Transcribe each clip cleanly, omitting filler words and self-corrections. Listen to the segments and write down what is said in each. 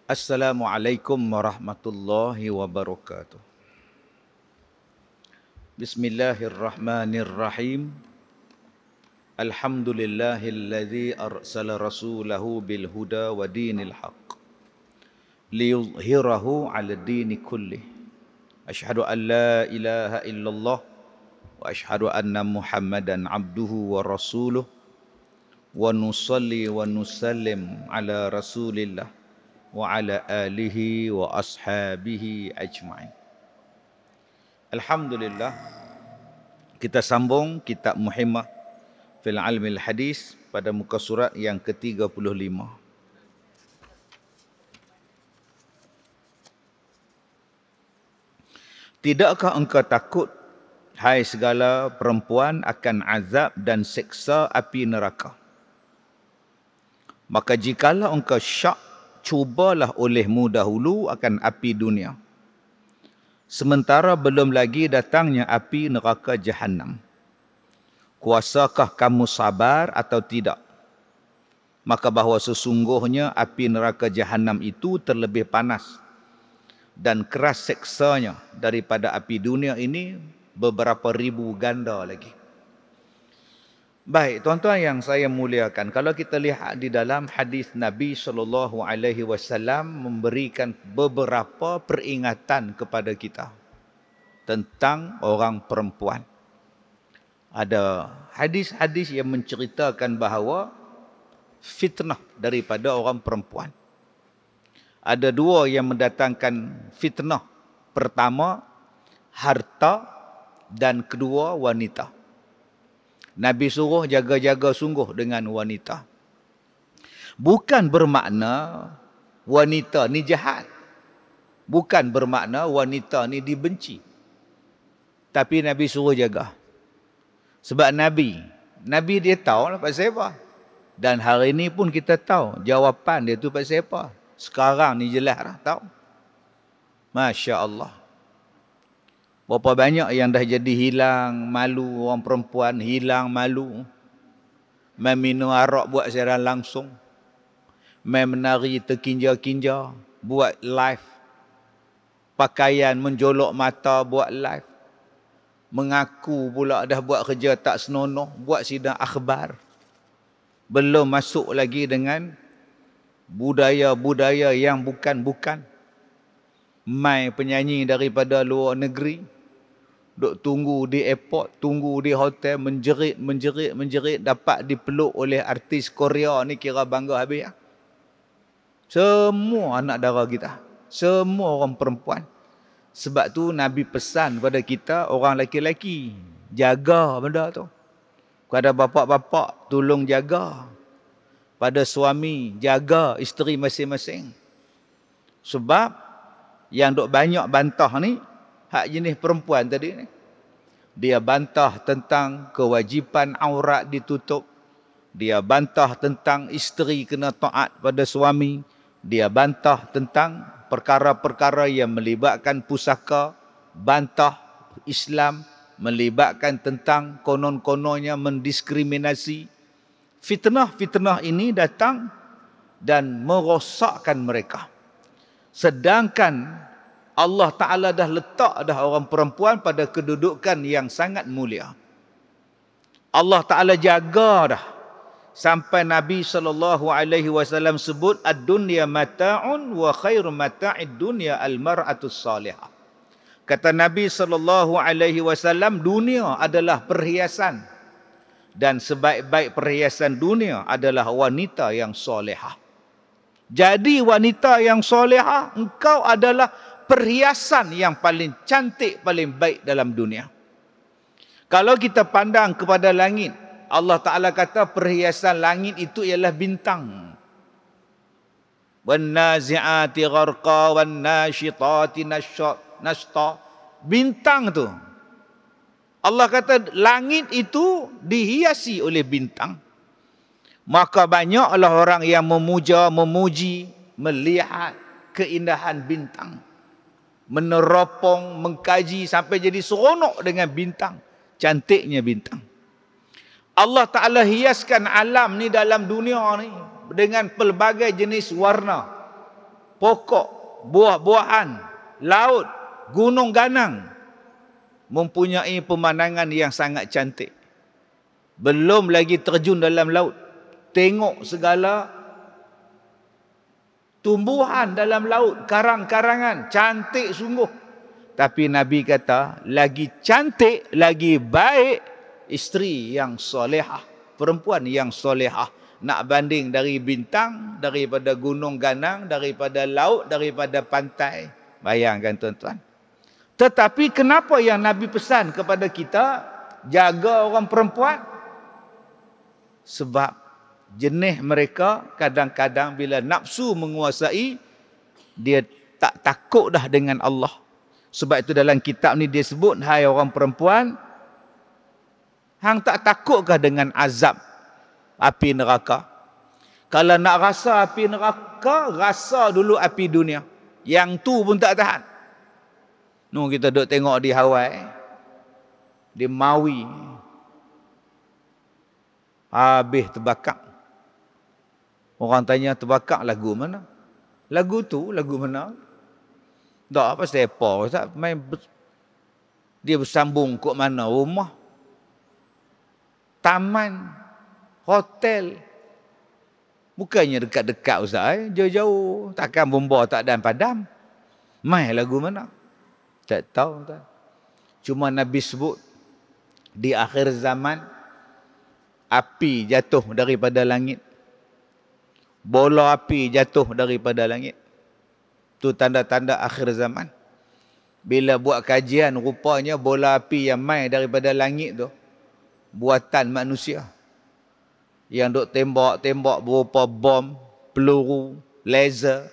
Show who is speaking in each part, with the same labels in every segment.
Speaker 1: Assalamualaikum warahmatullahi wabarakatuh. Bismillahirrahmanirrahim. Alhamdulillahilladzi arsala rasulahu bil huda wa dinil haqq liyuzhirahu 'ala dini kullih. Asyhadu an la ilaha illallah wa asyhadu anna Muhammadan abduhu wa rasuluh wa nusalli wa nusallim ala Rasulillah wa ala alihi wa ashabihi ajma'in. Alhamdulillah, kita sambung kitab Muhimmah fil Ilmil Hadis pada muka surat yang ke-35. Tidakkah engkau takut, hai segala perempuan, akan azab dan seksa api neraka? Maka jikalau engkau syak, cubalah olehmu dahulu akan api dunia, sementara belum lagi datangnya api neraka Jahannam. Kuasakah kamu sabar atau tidak? Maka bahawa sesungguhnya api neraka Jahannam itu terlebih panas dan keras seksanya daripada api dunia ini beberapa ribu ganda lagi. Baik, tuan-tuan yang saya muliakan, kalau kita lihat di dalam hadis Nabi SAW memberikan beberapa peringatan kepada kita tentang orang perempuan. Ada hadis-hadis yang menceritakan bahawa fitnah daripada orang perempuan. Ada dua yang mendatangkan fitnah. Pertama, harta, dan kedua, wanita. Nabi suruh jaga-jaga sungguh dengan wanita. Bukan bermakna wanita ni jahat. Bukan bermakna wanita ni dibenci. Tapi Nabi suruh jaga. Sebab Nabi dia tahu lah pasal apa. Dan hari ini pun kita tahu jawapan dia tu pasal apa. Sekarang ni jelas lah tahu. Masya Allah. Berapa banyak yang dah jadi hilang malu, orang perempuan hilang malu. Main minum arak buat siaran langsung. Main menari terkinja-kinja buat live. Pakaian menjolok mata buat live. Mengaku pula dah buat kerja tak senonoh, buat sidang akhbar. Belum masuk lagi dengan budaya-budaya yang bukan-bukan. Mai penyanyi daripada luar negeri, duk tunggu di airport, tunggu di hotel, menjerit, dapat dipeluk oleh artis Korea ni, kira bangga habis. Semua anak dara kita, semua orang perempuan. Sebab tu Nabi pesan pada kita, orang lelaki-lelaki, jaga benda tu. Kepada bapak-bapak, tolong jaga. Pada suami, jaga isteri masing-masing. Sebab yang duk banyak bantah ni, hak jenis perempuan tadi ni. Dia bantah tentang kewajipan aurat ditutup. Dia bantah tentang isteri kena taat pada suami. Dia bantah tentang perkara-perkara yang melibatkan pusaka. Bantah Islam melibatkan tentang konon-kononnya mendiskriminasi. Fitnah-fitnah ini datang dan merosakkan mereka. Sedangkan Allah Ta'ala dah letak dah orang perempuan pada kedudukan yang sangat mulia. Allah Ta'ala jaga dah. Sampai Nabi SAW sebut, ad-dunya mata'un wa khairu mata'id dunya al-mar'atus salihah. Kata Nabi SAW, dunia adalah perhiasan. Dan sebaik-baik perhiasan dunia adalah wanita yang solehah. Jadi wanita yang solehah, engkau adalah perhiasan yang paling cantik, paling baik dalam dunia. Kalau kita pandang kepada langit, Allah Ta'ala kata perhiasan langit itu ialah bintang. وَالنَّازِعَاتِ غَرْقًا وَالنَّاشِطَاتِ نَشْطًا. Bintang tu. Allah kata langit itu dihiasi oleh bintang. Maka banyaklah orang yang memuja, memuji, melihat keindahan bintang. Meneropong, mengkaji sampai jadi seronok dengan bintang. Cantiknya bintang. Allah Ta'ala hiaskan alam ni dalam dunia ni dengan pelbagai jenis warna. pokok, buah-buahan, laut, gunung ganang mempunyai pemandangan yang sangat cantik. Belum lagi terjun dalam laut, tengok segala tumbuhan dalam laut, karang-karangan, cantik sungguh. Tapi Nabi kata, lagi cantik, lagi baik isteri yang solehah, perempuan yang solehah. Nak banding dari bintang, daripada gunung ganang, daripada laut, daripada pantai. Bayangkan tuan-tuan. Tetapi kenapa yang Nabi pesan kepada kita, jaga orang perempuan? Sebab jenis mereka kadang-kadang bila nafsu menguasai, dia tak takut dah dengan Allah. Sebab itu dalam kitab ni dia sebut, hai orang perempuan, hang tak takutkah dengan azab api neraka? Kalau nak rasa api neraka, rasa dulu api dunia. Yang tu pun tak tahan. Kita duk tengok di Hawaii, di Maui, habis terbakar. Orang tanya terbakar lagu mana? Lagu tu, lagu mana? Tak apa sepa, Ustaz. Dia bersambung kok mana? Rumah, taman, hotel. Bukannya dekat-dekat Ustaz, jauh-jauh. Takkan bomba tak dan padam. Mai lagu mana? Tak tahu Ustaz. Cuma Nabi sebut di akhir zaman api jatuh daripada langit. Bola api jatuh daripada langit. Itu tanda-tanda akhir zaman. Bila buat kajian, rupanya bola api yang mai daripada langit tu buatan manusia. Yang duk tembak-tembak berupa bom, peluru, laser.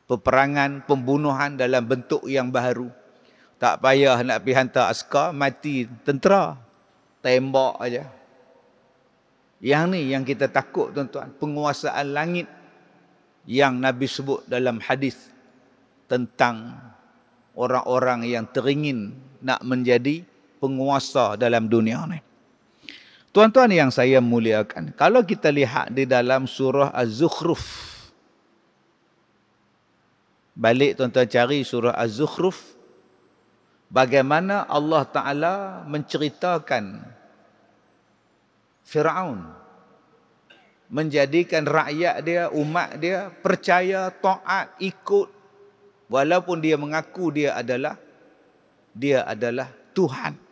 Speaker 1: Peperangan, pembunuhan dalam bentuk yang baru. Tak payah nak pergi hantar askar, mati tentera. Tembak aja. Yang ni yang kita takut tuan-tuan. Penguasaan langit yang Nabi sebut dalam hadis tentang orang-orang yang teringin nak menjadi penguasa dalam dunia ni. Tuan-tuan yang saya muliakan, kalau kita lihat di dalam surah Az-Zukhruf, balik tuan-tuan cari surah Az-Zukhruf, bagaimana Allah Ta'ala menceritakan Fir'aun menjadikan rakyat dia, umat dia percaya, taat, ikut, walaupun dia mengaku dia adalah Tuhan.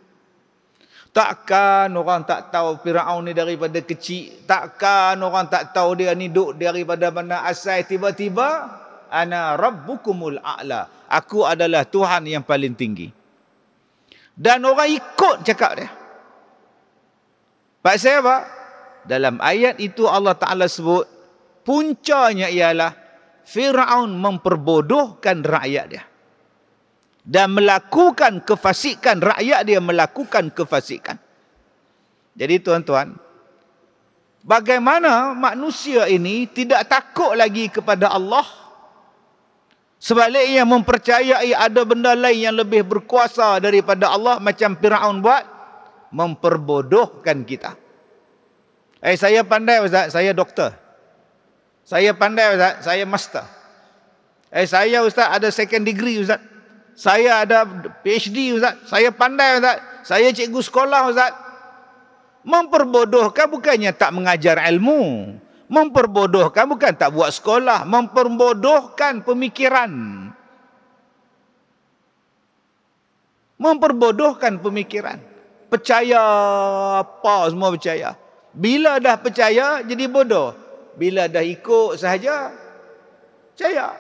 Speaker 1: Takkan orang tak tahu Fir'aun ni daripada kecil? Takkan orang tak tahu dia ni duk daripada mana asal? Tiba-tiba, ana rabbukumul a'la. Aku adalah Tuhan yang paling tinggi. Dan orang ikut cakap dia. Pasal apa? Dalam ayat itu Allah Ta'ala sebut, puncanya ialah Fir'aun memperbodohkan rakyat dia. Dan melakukan kefasikan, rakyat dia melakukan kefasikan. Jadi tuan-tuan, bagaimana manusia ini tidak takut lagi kepada Allah, sebaliknya mempercayai ada benda lain yang lebih berkuasa daripada Allah, macam Fir'aun buat, memperbodohkan kita. Saya pandai Ustaz, saya doktor. Saya pandai Ustaz, saya master. Saya Ustaz ada second degree Ustaz. Saya ada PhD Ustaz. Saya pandai Ustaz. Saya cikgu sekolah Ustaz. Memperbodohkan bukannya tak mengajar ilmu. Memperbodohkan bukan tak buat sekolah. Memperbodohkan pemikiran. Memperbodohkan pemikiran. Percaya apa semua percaya. Bila dah percaya jadi bodoh. Bila dah ikut sahaja percaya.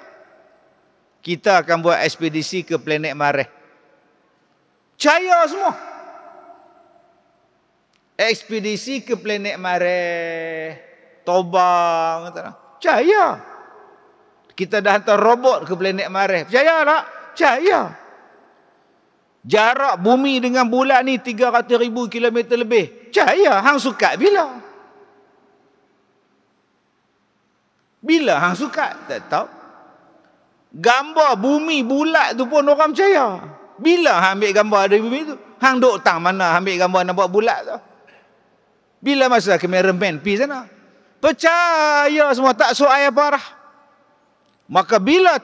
Speaker 1: Kita akan buat ekspedisi ke planet Marikh. Percaya semua. Ekspedisi ke planet Marikh, Tobang, percaya. Kita dah hantar robot ke planet Marikh. Percaya tak? Percaya. Jarak bumi dengan bulan ni 300,000 km lebih. Percaya. Hang sukat bila? Bila hang sukat? Tak tahu. Gambar bumi bulat tu pun orang percaya. Bila hang ambil gambar dari bumi tu? Hang duk tang mana ambil gambar nampak bulat tu? Bila masa kameraman pergi sana? Percaya semua, tak soal apa arah. Maka bila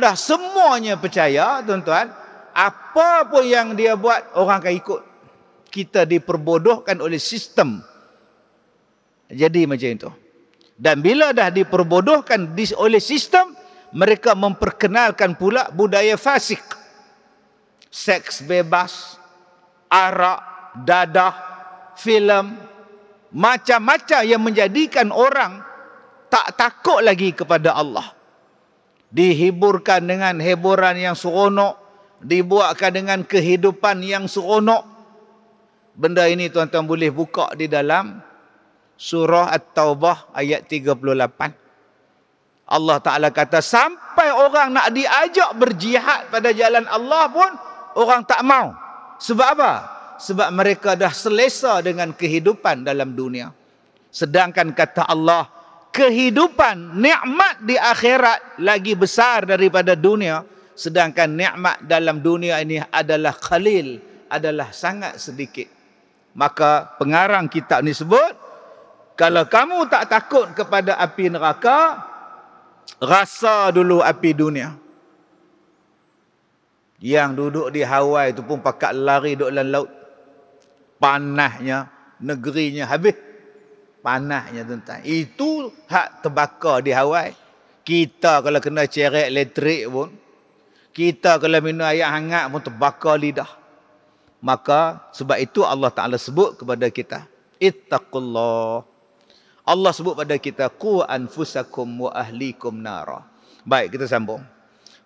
Speaker 1: dah semuanya percaya, tuan-tuan, apa pun yang dia buat orang akan ikut. Kita diperbodohkan oleh sistem. Jadi macam itu. Dan bila dah diperbodohkan oleh sistem, mereka memperkenalkan pula budaya fasik. Seks bebas, arak, dadah, filem, macam-macam yang menjadikan orang tak takut lagi kepada Allah. Dihiburkan dengan hiburan yang seronok, dibuatkan dengan kehidupan yang seronok. Benda ini tuan-tuan boleh buka di dalam surah At-Taubah ayat 38. Allah Ta'ala kata, sampai orang nak diajak berjihad pada jalan Allah pun orang tak mau. Sebab apa? Sebab mereka dah selesa dengan kehidupan dalam dunia. Sedangkan kata Allah, kehidupan, nikmat di akhirat lagi besar daripada dunia. Sedangkan nikmat dalam dunia ini adalah qalil, adalah sangat sedikit. Maka pengarang kitab ni sebut, kalau kamu tak takut kepada api neraka, rasa dulu api dunia. Yang duduk di Hawaii tu pun pakat lari duduk dalam laut. Panasnya, negerinya habis. Panasnya tuan-tuan. Itu hak terbakar di Hawaii. Kita kalau kena cerek elektrik pun, kita kalau minum air hangat pun terbakar lidah. Maka sebab itu Allah Ta'ala sebut kepada kita, ittaqullah. Allah sebut pada kita, qu anfusakum wa ahlikum nara. Baik, kita sambung.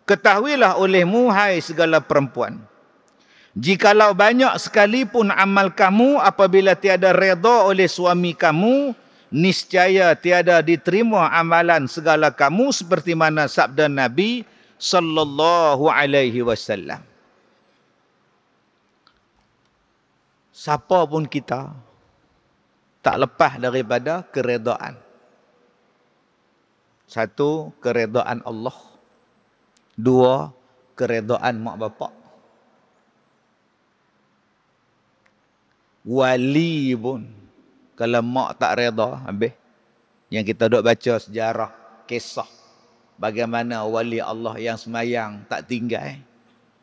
Speaker 1: Ketahuilah olehmu, hai segala perempuan, jikalau banyak sekalipun amal kamu, apabila tiada redha oleh suami kamu, niscaya tiada diterima amalan segala kamu, seperti mana sabda Nabi sallallahu alaihi wasallam. Siapa pun kita tak lepas daripada keredaan. Satu, keredaan Allah. Dua, keredaan mak bapak. Wali pun, kalau mak tak reda, habis. Yang kita duk baca sejarah, kisah. Bagaimana wali Allah yang semayang tak tinggal.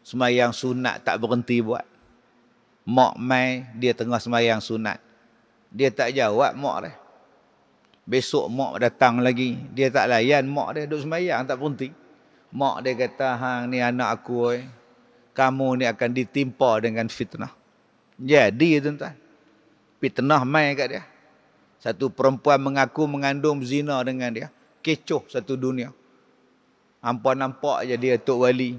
Speaker 1: Semayang sunat tak berhenti buat. Mak mai, dia tengah semayang sunat. Dia tak jawab mak dia. Besok mak datang lagi. Dia tak layan mak dia, duk semayang tak berhenti. Mak dia kata, hang ni anak aku, kamu ni akan ditimpa dengan fitnah. Jadi tuan-tuan, fitnah mai kat dia. Satu perempuan mengaku mengandung zina dengan dia. Kecoh satu dunia. Hampa nampak je dia tok wali.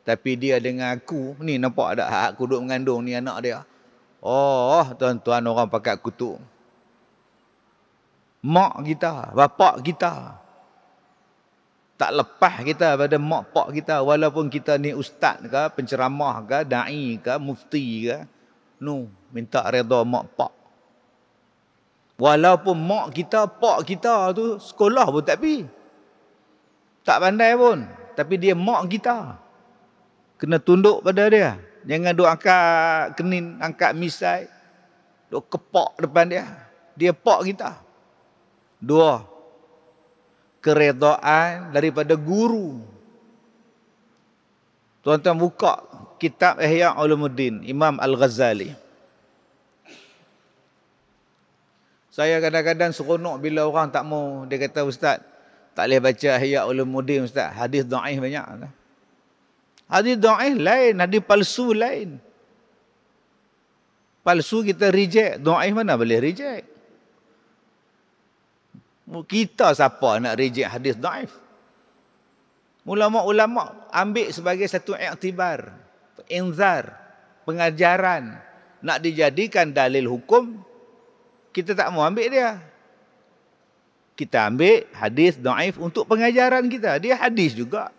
Speaker 1: Tapi dia dengan aku, ni nampak tak hak aku duk mengandung ni anak dia. Oh, tuan-tuan, orang pakat kutuk. Mak kita, bapak kita, tak lepas kita pada mak pak kita. Walaupun kita ni ustaz ke, penceramah ke, da'i ke, mufti ke. No, minta redha mak pak. Walaupun mak kita, pak kita tu sekolah pun tak pergi. Tak pandai pun. Tapi dia mak kita. Kena tunduk pada dia. Jangan duk angkat kenin, angkat misai. Duk kepak depan dia. Dia pak kita. Dua, keredaan daripada guru. Tuan-tuan buka kitab Ihya Ulumuddin, Imam Al-Ghazali. Saya kadang-kadang seronok bila orang tak mau, dia kata, ustaz, tak boleh baca Ihya Ulumuddin ustaz, hadis dhaif banyak. Hadis dhaif lain, hadis palsu lain. Palsu kita reject, dhaif mana boleh reject. Kita siapa nak reject hadis dhaif? Ulama-ulama ambil sebagai satu iktibar, inzar, pengajaran. Nak dijadikan dalil hukum, kita tak mau ambil dia. Kita ambil hadis dhaif untuk pengajaran kita. Dia hadis juga.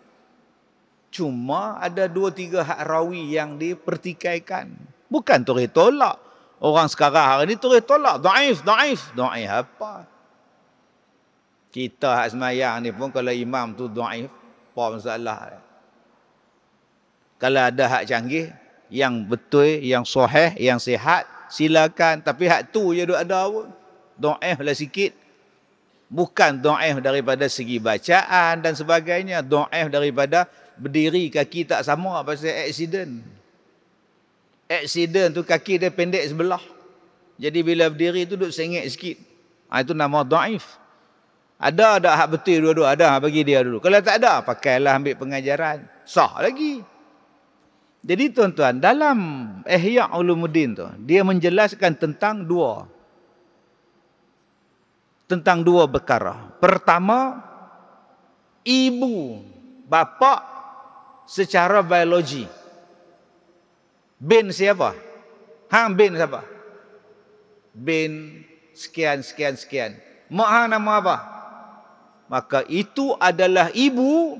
Speaker 1: Cuma ada 2-3 hak rawi yang dipertikaikan. Bukan terus tolak. Orang sekarang hari ni terus tolak. Dhaif, dhaif. Dhaif apa? Kita hak semayang ni pun kalau imam tu dhaif, apa masalah? Kalau ada hak canggih, yang betul, yang sahih, yang sihat, silakan. Tapi hak tu je duk ada pun. Dhaif lah sikit. Bukan dhaif daripada segi bacaan dan sebagainya. Dhaif daripada berdiri kaki tak sama pasal aksiden. Aksiden tu kaki dia pendek sebelah. Jadi bila berdiri tu duduk sengit sikit. Itu nama dhaif. Ada hak betul dua-dua, ada bagi dia dulu. Kalau tak ada, pakailah ambil pengajaran. Sah lagi. Jadi tuan-tuan, dalam Ihya Ulumuddin tu, dia menjelaskan tentang dua perkara. Pertama, ibu, bapa secara biologi. Bin siapa? Hang bin siapa? Bin sekian. Mak hang nama apa? Maka itu adalah ibu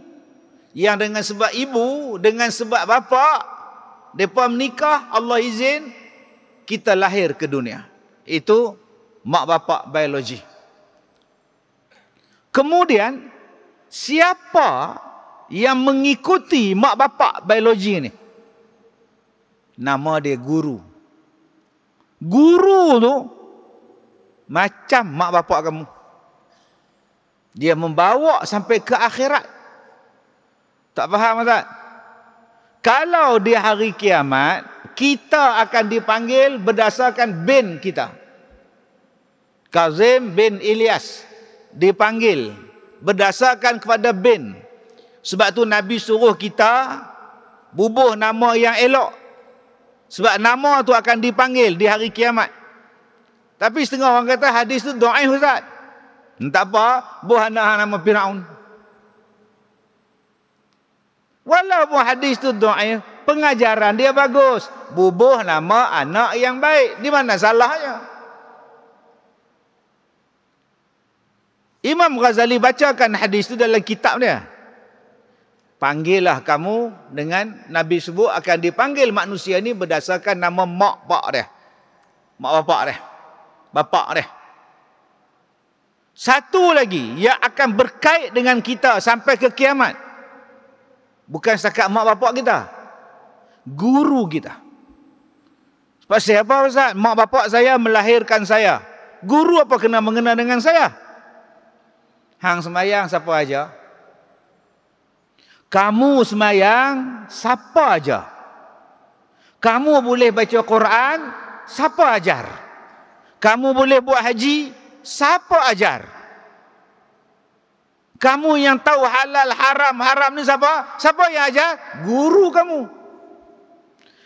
Speaker 1: yang dengan sebab ibu, dengan sebab bapa, mereka menikah, Allah izin, kita lahir ke dunia. Itu mak bapak biologi. Kemudian, siapa yang mengikuti mak bapak biologi ni? Nama dia guru. Guru tu macam mak bapak kamu. Dia membawa sampai ke akhirat. Tak faham tak? Kalau di hari kiamat, kita akan dipanggil berdasarkan bin kita. Kazim bin Ilyas dipanggil berdasarkan kepada bin. Sebab tu Nabi suruh kita bubuh nama yang elok. Sebab nama tu akan dipanggil di hari kiamat. Tapi setengah orang kata hadis tu dhaif ustaz. Tak apa, buh anak nama Firaun. Walaupun hadis tu dhaif, pengajaran dia bagus. Bubuh nama anak yang baik. Di mana salahnya? Imam Ghazali bacakan hadis tu dalam kitab dia. Panggillah kamu dengan Nabi sebut akan dipanggil manusia ni berdasarkan nama mak bapak dia. Mak bapak dia. Bapak dia. Satu lagi yang akan berkait dengan kita sampai ke kiamat. Bukan setakat mak bapak kita. Guru kita. Sebab siapa Ustaz? Mak bapak saya melahirkan saya. Guru apa kena mengena dengan saya? Hang semayang siapa aja? Kamu semayang siapa aja? Kamu boleh baca Quran, siapa ajar? Kamu boleh buat haji, siapa ajar? Kamu yang tahu halal, haram ni siapa? Siapa yang ajar? Guru kamu.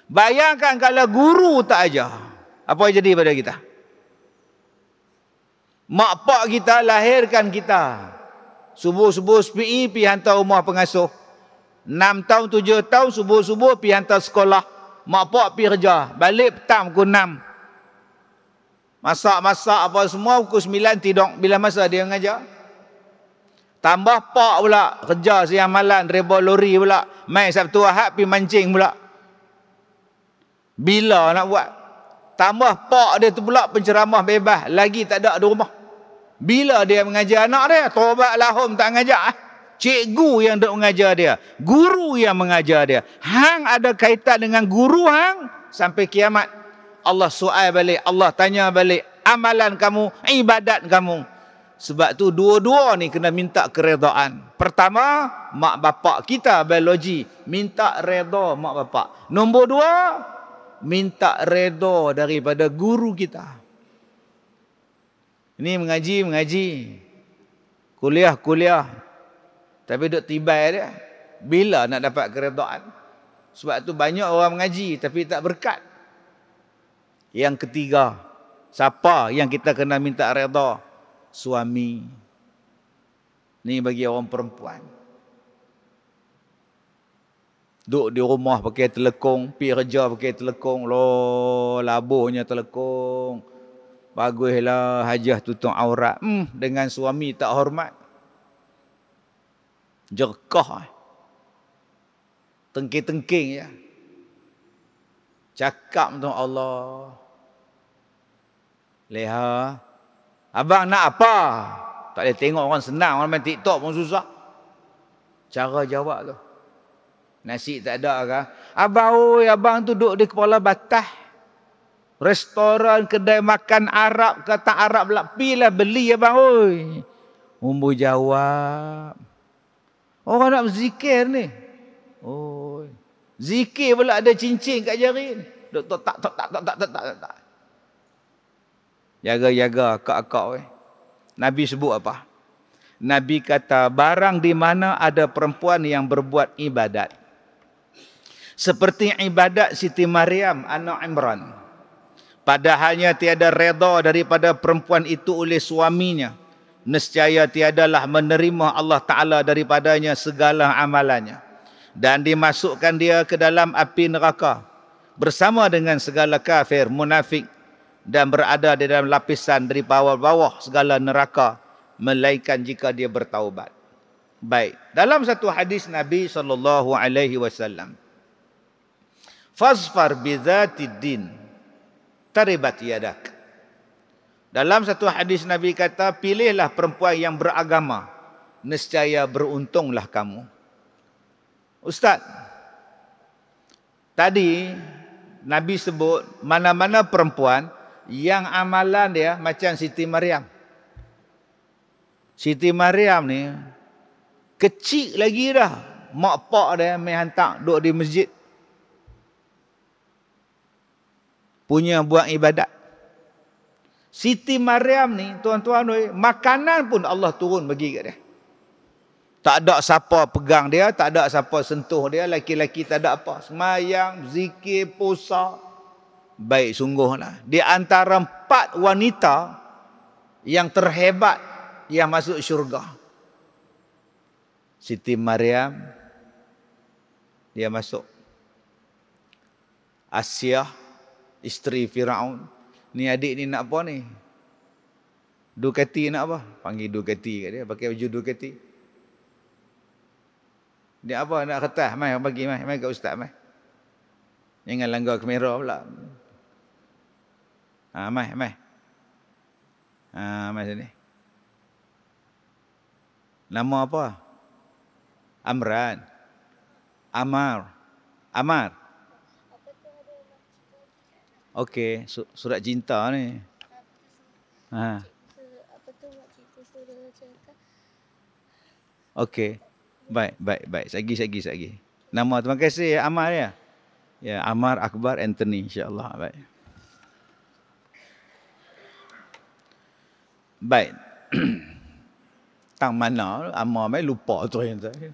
Speaker 1: Bayangkan kalau guru tak ajar, apa yang jadi pada kita? Mak pak kita lahirkan kita. Subuh-subuh SPE pergi hantar rumah pengasuh. 6 tahun, 7 tahun, subuh-subuh pergi hantar sekolah. Mak pak pergi kerja. Balik petang pukul 6. Masak-masak apa semua, pukul 9 tidur. Bila masa dia mengajar? Tambah pak pula. Kerja siang malam, rebot lori pula. Mai Sabtu Ahad pergi mancing pula. Bila nak buat? Tambah pak dia tu pula penceramah bebas. Lagi tak ada di rumah. Bila dia mengajar anak dia? Tobat lahum tak mengajar. Cikgu yang duk mengajar dia. Guru yang mengajar dia. Hang ada kaitan dengan guru hang sampai kiamat. Allah soal balik. Allah tanya balik. Amalan kamu, ibadat kamu. Sebab tu dua-dua ni kena minta keredaan. Pertama, mak bapak kita biologi. Minta reda mak bapak. Nombor 2, minta reda daripada guru kita. Ini mengaji. Kuliah. Tapi duk tibai dia. Bila nak dapat keredaan? Sebab tu banyak orang mengaji tapi tak berkat. Yang ketiga, siapa yang kita kena minta reda? Suami. Ni bagi orang perempuan. Duk di rumah pakai telekong, pergi kerja pakai telekong. Loh, labuhnya telekong. Baguslah hajah tutup aurat. Dengan suami tak hormat. Jerkah. Tengking-tengking ya. Cakap tu Allah. Leha. Abang nak apa? Tak boleh tengok orang senang. Orang main TikTok pun susah. Cara jawab tu. Nasi tak ada kan? Abang tu duduk di kepala batah. Restoran, kedai makan Arab, kata Arab pula. Pilah beli abang oi. Umbu jawab. Orang nak berzikir ni. Oh, zikir pula ada cincin kat jari. Tak. Jaga-jaga akak-akak weh. Nabi sebut apa? Nabi kata, barang di mana ada perempuan yang berbuat ibadat. Seperti ibadat Siti Maryam anak Imran. Padahalnya tiada redha daripada perempuan itu oleh suaminya. Nescaya tiadalah menerima Allah Ta'ala daripadanya segala amalannya. Dan dimasukkan dia ke dalam api neraka. Bersama dengan segala kafir, munafik. Dan berada di dalam lapisan dari bawah-bawah segala neraka. Melainkan jika dia bertaubat. Baik. Dalam satu hadis Nabi SAW. Fasfar bizatid din. Taribat yadak. Dalam satu hadis Nabi kata, pilihlah perempuan yang beragama, nescaya beruntunglah kamu. Ustaz, tadi Nabi sebut mana-mana perempuan yang amalan dia macam Siti Maryam. Siti Maryam ni kecil lagi dah, mak pak dia main hantar duduk di masjid. Punya buat ibadat. Siti Maryam ni, tuan-tuan, makanan pun Allah turun bagi kat dia. Tak ada siapa pegang dia, tak ada siapa sentuh dia, laki-laki tak ada apa. Semayang, zikir, puasa. Baik sungguhlah. Di antara 4 wanita yang terhebat yang masuk syurga. Siti Maryam, dia masuk. Asyah, isteri Firaun. Ni adik ni nak apa ni? Ducati nak apa? Panggil Ducati kat dia. Pakai baju Ducati. Dia apa? Nak kertas? Mai bagi, mai kat ustaz, mai. Jangan langgar kamera pula. Mai. Mai sini. Nama apa? Amran. Amar. Okey, surat cinta ni. Apa tu cerita surat cakap? Okey. Baik. Sagi. Nama terima kasih Amar ya. Ya, Amar Akbar Anthony, insya-Allah. Baik. Tang mana Amar mai lupa tu yang saya.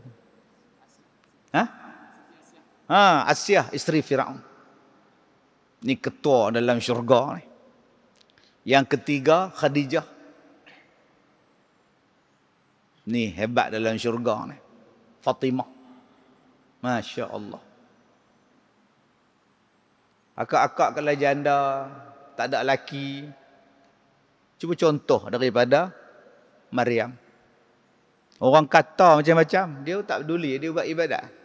Speaker 1: Asyah isteri Firaun. Ni ketua dalam syurga ni. Yang ketiga Khadijah. Ni hebat dalam syurga ni. Fatimah. Masya Allah. Akak-akak kalau janda, tak ada laki. Cuba contoh daripada Maryam. Orang kata macam-macam, dia tak peduli, dia buat ibadat.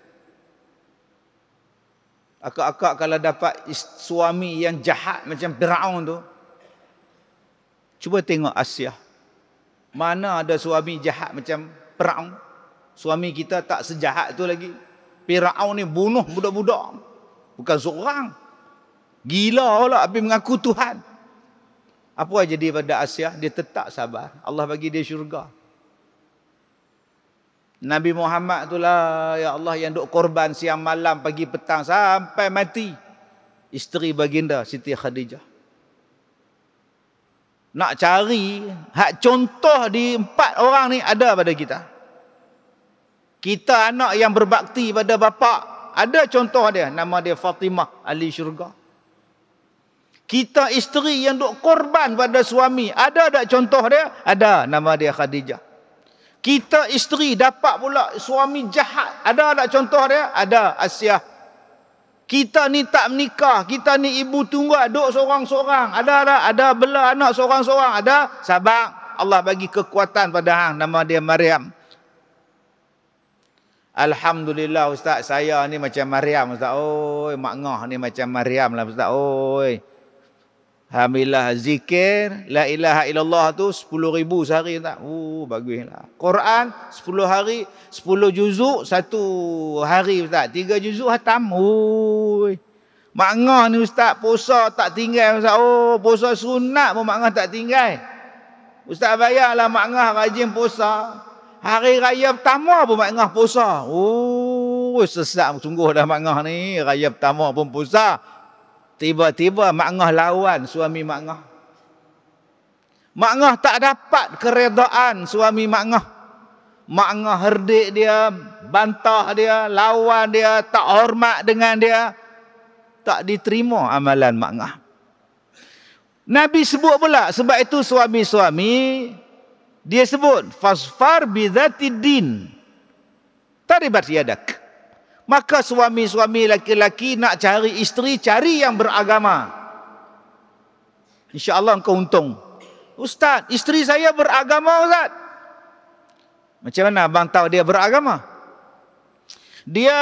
Speaker 1: Akak-akak kalau dapat suami yang jahat macam Firaun tu, cuba tengok Asyah. Mana ada suami jahat macam Firaun? Suami kita tak sejahat tu lagi. Firaun ni bunuh budak-budak. Bukan seorang. Gila pula habis mengaku Tuhan. Apa jadi pada Asyah? Dia tetap sabar. Allah bagi dia syurga. Nabi Muhammad itulah, ya Allah, yang duk korban siang malam, pagi petang sampai mati. Isteri baginda Siti Khadijah. Nak cari hak contoh di 4 orang ni ada pada kita. Kita anak yang berbakti pada bapa, ada contoh dia, nama dia Fatimah ahli syurga. Kita isteri yang duk korban pada suami, ada tak contoh dia? Ada, nama dia Khadijah. Kita isteri dapat pula suami jahat, ada tak contoh dia? Ada, Asyah. Kita ni tak menikah, kita ni ibu tunggal, duk seorang-seorang, ada tak? Ada bela anak seorang-seorang, ada, sabar. Allah bagi kekuatan pada hang, nama dia Maryam. Alhamdulillah Ustaz, saya ni macam Maryam Ustaz. Oi, mak ngah ni macam Maryam lah Ustaz. Oi. Alhamdulillah, zikir la ilaha illallah tu 10,000 sehari tak? Baguslah. Quran 10 hari 10 juzuk 1 hari Ustaz. 3 juzuk khatam. Mak ngah ni Ustaz, puasa tak tinggal Ustaz. Puasa sunat pun mak ngah tak tinggal. Ustaz bayarlah mak ngah rajin puasa. Hari raya pertama pun mak ngah puasa. Oh, sesat sungguh dah mak ngah ni. Raya pertama pun puasa. Tiba-tiba mak ngah lawan suami mak ngah. Mak ngah tak dapat keredaan suami mak ngah. Mak ngah herdik dia, bantah dia, lawan dia, tak hormat dengan dia. Tak diterima amalan mak ngah. Nabi sebut pula, sebab itu suami-suami dia sebut fasfar bidzatid din taribat yadak. Maka suami-suami laki-laki nak cari isteri, cari yang beragama. Insya-Allah engkau untung. Ustaz, isteri saya beragama Ustaz. Macam mana abang tahu dia beragama? Dia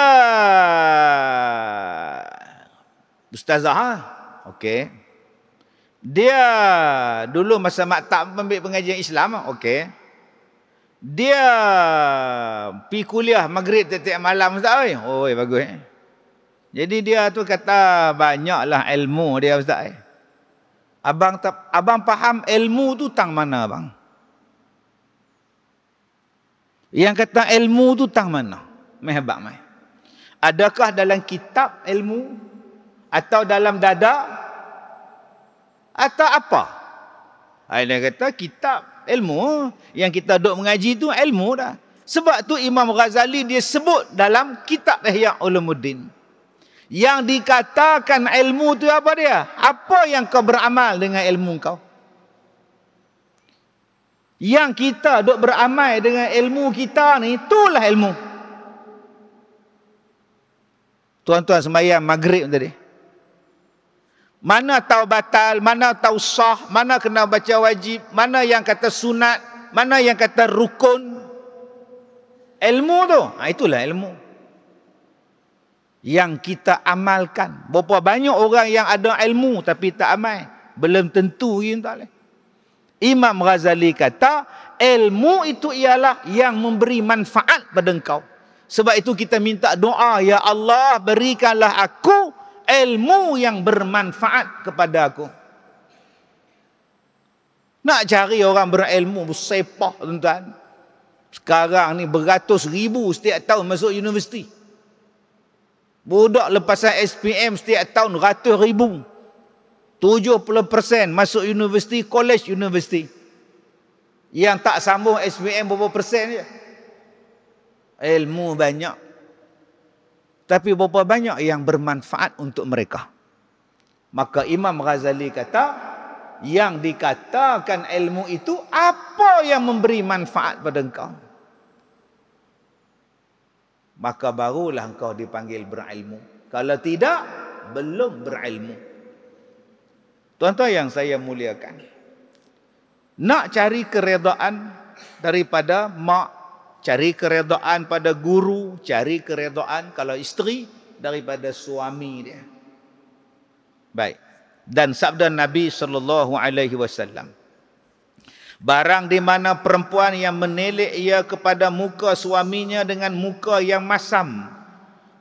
Speaker 1: ustazah, okey. Dia dulu masa maktab ambil pengajian Islam, okey. Dia pi kuliah maghrib tiap-tiap malam Ustaz oi. Oi bagus Jadi dia tu kata banyaklah ilmu dia Ustaz. Abang faham ilmu tu tang mana abang? Yang kata ilmu tu tang mana? Mai habaq mai. Adakah dalam kitab ilmu atau dalam dada? Atau apa? Dia kata kitab ilmu. Yang kita duk mengaji tu ilmu dah. Sebab tu Imam Ghazali dia sebut dalam kitab Ihya Ulumuddin. Yang dikatakan ilmu tu apa dia? Apa yang kau beramal dengan ilmu kau? Yang kita duk beramal dengan ilmu kita ni, itulah ilmu. Tuan-tuan sembahyang maghrib tadi. Mana tahu batal, mana tahu sah, mana kena baca wajib, mana yang kata sunat, mana yang kata rukun. Ilmu tu, itulah ilmu. Yang kita amalkan. Berapa banyak orang yang ada ilmu tapi tak amal. Belum tentu tak. Imam Ghazali kata, ilmu itu ialah yang memberi manfaat pada engkau. Sebab itu kita minta doa, ya Allah berikanlah aku ilmu yang bermanfaat kepada aku. Nak cari orang berilmu bersepah tuan-tuan. Sekarang ni beratus ribu setiap tahun masuk universiti. Budak lepasan SPM setiap tahun ratus ribu. 70% masuk universiti, college universiti. Yang tak sambung SPM berapa persen je. Ilmu banyak. Tapi berapa banyak yang bermanfaat untuk mereka. Maka Imam Ghazali kata, yang dikatakan ilmu itu apa yang memberi manfaat pada engkau. Maka barulah engkau dipanggil berilmu. Kalau tidak, belum berilmu. Tuan-tuan yang saya muliakan. Nak cari keredaan daripada mak, cari keredaan pada guru, cari keredaan kalau isteri daripada suami dia. Baik. Dan sabda Nabi SAW, barang di mana perempuan yang menelik ia kepada muka suaminya dengan muka yang masam,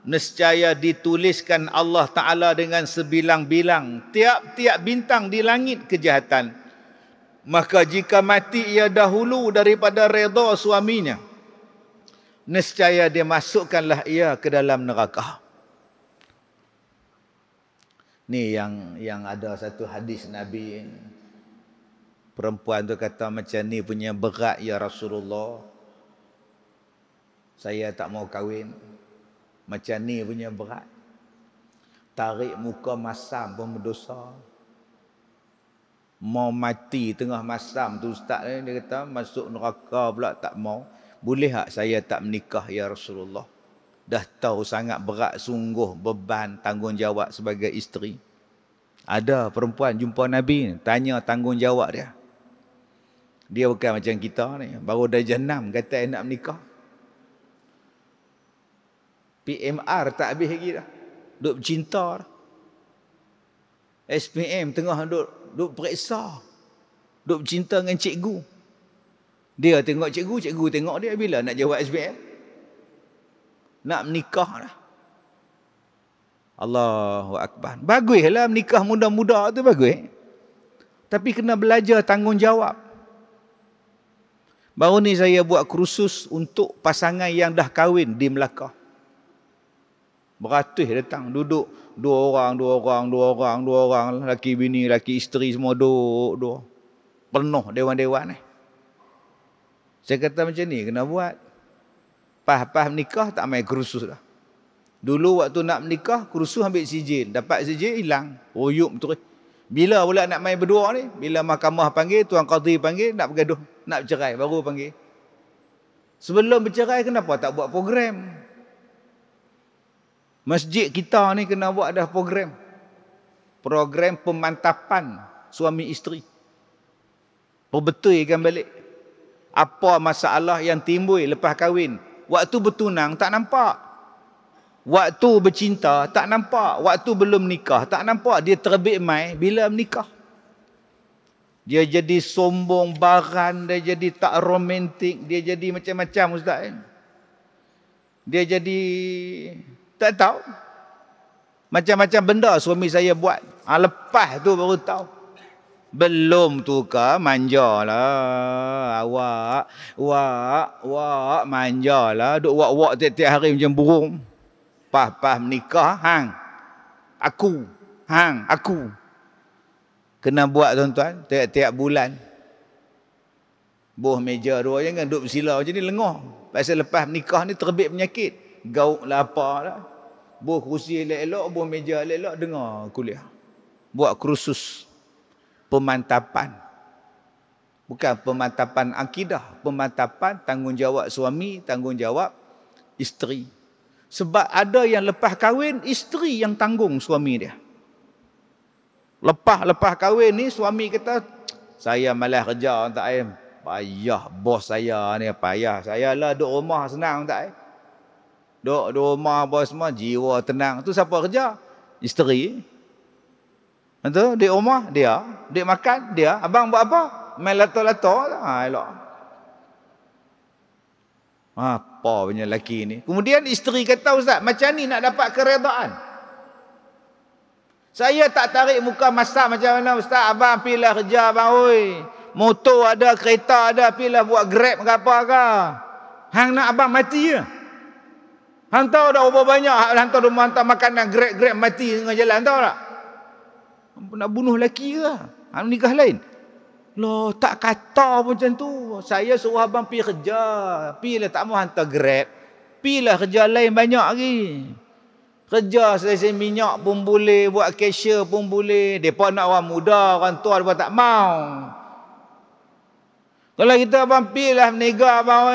Speaker 1: nescaya dituliskan Allah Ta'ala dengan sebilang-bilang tiap-tiap bintang di langit kejahatan. Maka jika mati ia dahulu daripada redha suaminya, nescaya dia masukkanlah ia ke dalam neraka. Ni yang ada satu hadis Nabi. Perempuan tu kata macam ni punya berat ya Rasulullah. Saya tak mau kahwin. Macam ni punya berat. Tarik muka masam pun berdosa. Mau mati tengah masam tu ustaz ni, dia kata masuk neraka pula tak mau. Boleh tak saya tak menikah ya Rasulullah? Dah tahu sangat berat sungguh beban tanggungjawab sebagai isteri. Ada perempuan jumpa Nabi, tanya tanggungjawab dia. Dia bukan macam kita ni, baru dah jenam kata nak menikah. PMR tak habis lagi dah. Duk bercinta dah. SPM tengah duk periksa. Duk bercinta dengan cikgu. Dia tengok cikgu, cikgu tengok dia. Bila nak jawab SPM? Nak menikah dah. Allahu Akbar. Baguslah menikah muda-muda tu bagus. Tapi kena belajar tanggungjawab. Baru ni saya buat kursus untuk pasangan yang dah kahwin di Melaka. Beratus datang, duduk dua orang, laki bini, laki isteri semua duduk. Penuh dewan-dewan ni. Saya kata macam ni kena buat. Pas menikah tak main kursus dah. Dulu waktu nak menikah, kursus ambil sijil. Dapat sijil, hilang. Royuk betul. Bila pula nak main berdua ni? Bila mahkamah panggil, tuan qadhi panggil, nak bergaduh, nak bercerai, baru panggil. Sebelum bercerai, kenapa tak buat program? Masjid kita ni kena buat dah program. Program pemantapan suami isteri. Perbetulkan balik. Apa masalah yang timbul lepas kahwin. Waktu bertunang tak nampak. Waktu bercinta tak nampak. Waktu belum nikah tak nampak. Dia terbit mai bila menikah. Dia jadi sombong baran. Dia jadi tak romantik. Dia jadi macam-macam ustaz. Dia jadi tak tahu. Macam-macam benda suami saya buat. Lepas tu baru tahu. Belum tu ke manjalah. Awak manjalah. Duk wak-wak tiap-tiap hari macam burung. Pas menikah, aku. Kena buat tuan-tuan, tiap-tiap bulan. Buah meja dua, jangan duduk bersila macam ni, lengah. Pasal lepas menikah ni terbit penyakit. Gauk lah apa lah. Buah kerusi elok-elok, buah meja elok-elok, dengar kuliah. Buat kursus pemantapan. Bukan pemantapan akidah, pemantapan tanggungjawab suami, tanggungjawab isteri. Sebab ada yang lepas kahwin, isteri yang tanggung suami dia. Lepas kahwin ni, suami kata, saya malas kerja, tak payah. Payah bos saya ni, payah. Saya lah duduk rumah senang, tak payah. Duduk rumah bos semua, jiwa tenang. Tu siapa kerja? Isteri. Betul? Di rumah, dia. Di makan, dia. Abang buat apa? Main lato-lato. Elok. Apa punya lelaki ni? Kemudian isteri kata, ustaz, macam ni nak dapat keredaan. Saya tak tarik muka masak macam mana, ustaz. Abang pilih kerja, abang. Oi. Motor ada, kereta ada, pilih buat grab ke apa ke. Hang nak abang mati je. Hang tahu dah berapa banyak hantar rumah, hantar makanan, grab mati tengah jalan, tahu tak? Nak bunuh lelaki ke? Hang nikah lain. Loh, tak kata pun macam tu. Saya suruh abang pergi kerja. Pergilah, tak mau hantar grab. Pergilah kerja lain banyak lagi. Kerja selesai minyak pun boleh, buat cashier pun boleh. Mereka nak orang muda, orang tua mereka tak mau. Kalau kita abang pergilah menega abang.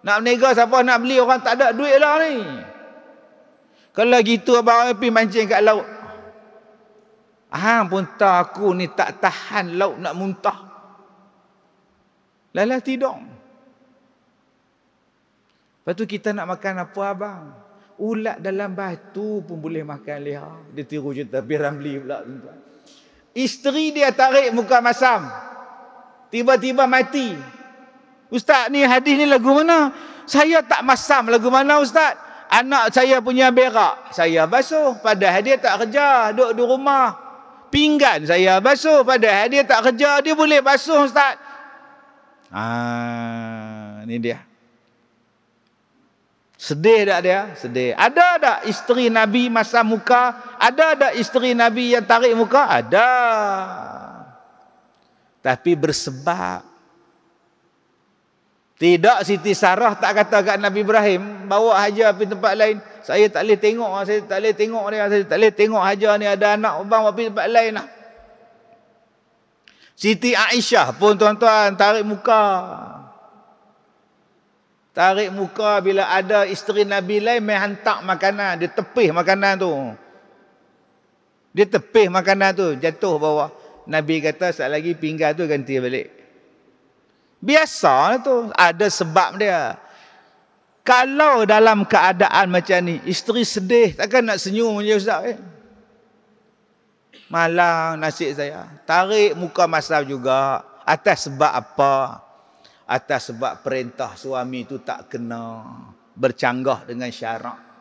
Speaker 1: Nak menega siapa nak beli, orang tak ada duit lah ni. Kalau gitu abang pergi mancing kat laut. Hang pun tahu aku ni tak tahan laut nak muntah. Lala tidak. Lepas tu kita nak makan apa abang? Ulat dalam batu pun boleh makan liha. Dia tiru cerita Piramli pula tuan-tuan. Isteri dia tarik muka masam. Tiba-tiba mati. Ustaz ni hadis ni lagu mana? Saya tak masam lagu mana ustaz? Anak saya punya berak. Saya basuh. Padahal dia tak kerja. Duduk di rumah. Pinggan saya basuh. Padahal dia tak kerja. Dia boleh basuh ustaz. Ni dia. Sedih tak dia? Sedih. Ada tak isteri Nabi masam muka? Ada tak isteri Nabi yang tarik muka? Ada. Tapi bersebab. Tidak Siti Sarah tak kata kat Nabi Ibrahim, bawa Hajar pergi tempat lain. Saya tak boleh tengok, saya tak boleh tengok dia. Saya tak boleh tengok Hajar ni ada anak, abang pergi tempat lain lah. Siti Aisyah pun tuan-tuan tarik muka. Tarik muka bila ada isteri Nabi lain main hantar makanan. Dia tepih makanan tu. Dia tepih makanan tu, jatuh bawah. Nabi kata, sekali lagi pinggan tu ganti balik. Biasa tu, ada sebab dia. Kalau dalam keadaan macam ni, isteri sedih, takkan nak senyum je ustaz. Malang nasib saya. Tarik muka masam juga. Atas sebab apa? Atas sebab perintah suami tu tak kena bercanggah dengan syarak.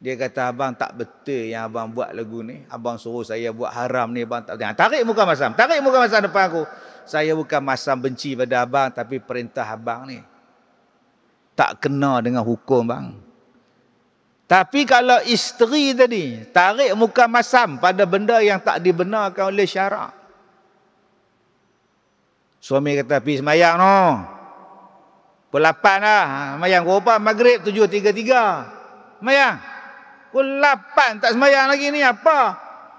Speaker 1: Dia kata, abang tak betul yang abang buat lagu ni. Abang suruh saya buat haram ni, abang tak betul. Tarik muka masam. Tarik muka masam depan aku. saya bukan masam benci pada abang, tapi perintah abang ni tak kena dengan hukum bang. Tapi kalau isteri tadi tarik muka masam pada benda yang tak dibenarkan oleh syarak. Suami kata, pergi semayang no. Pukul 8 lah. Semayang pukul apa? Maghrib 7.33. Semayang. Pukul 8 tak semayang lagi ni apa?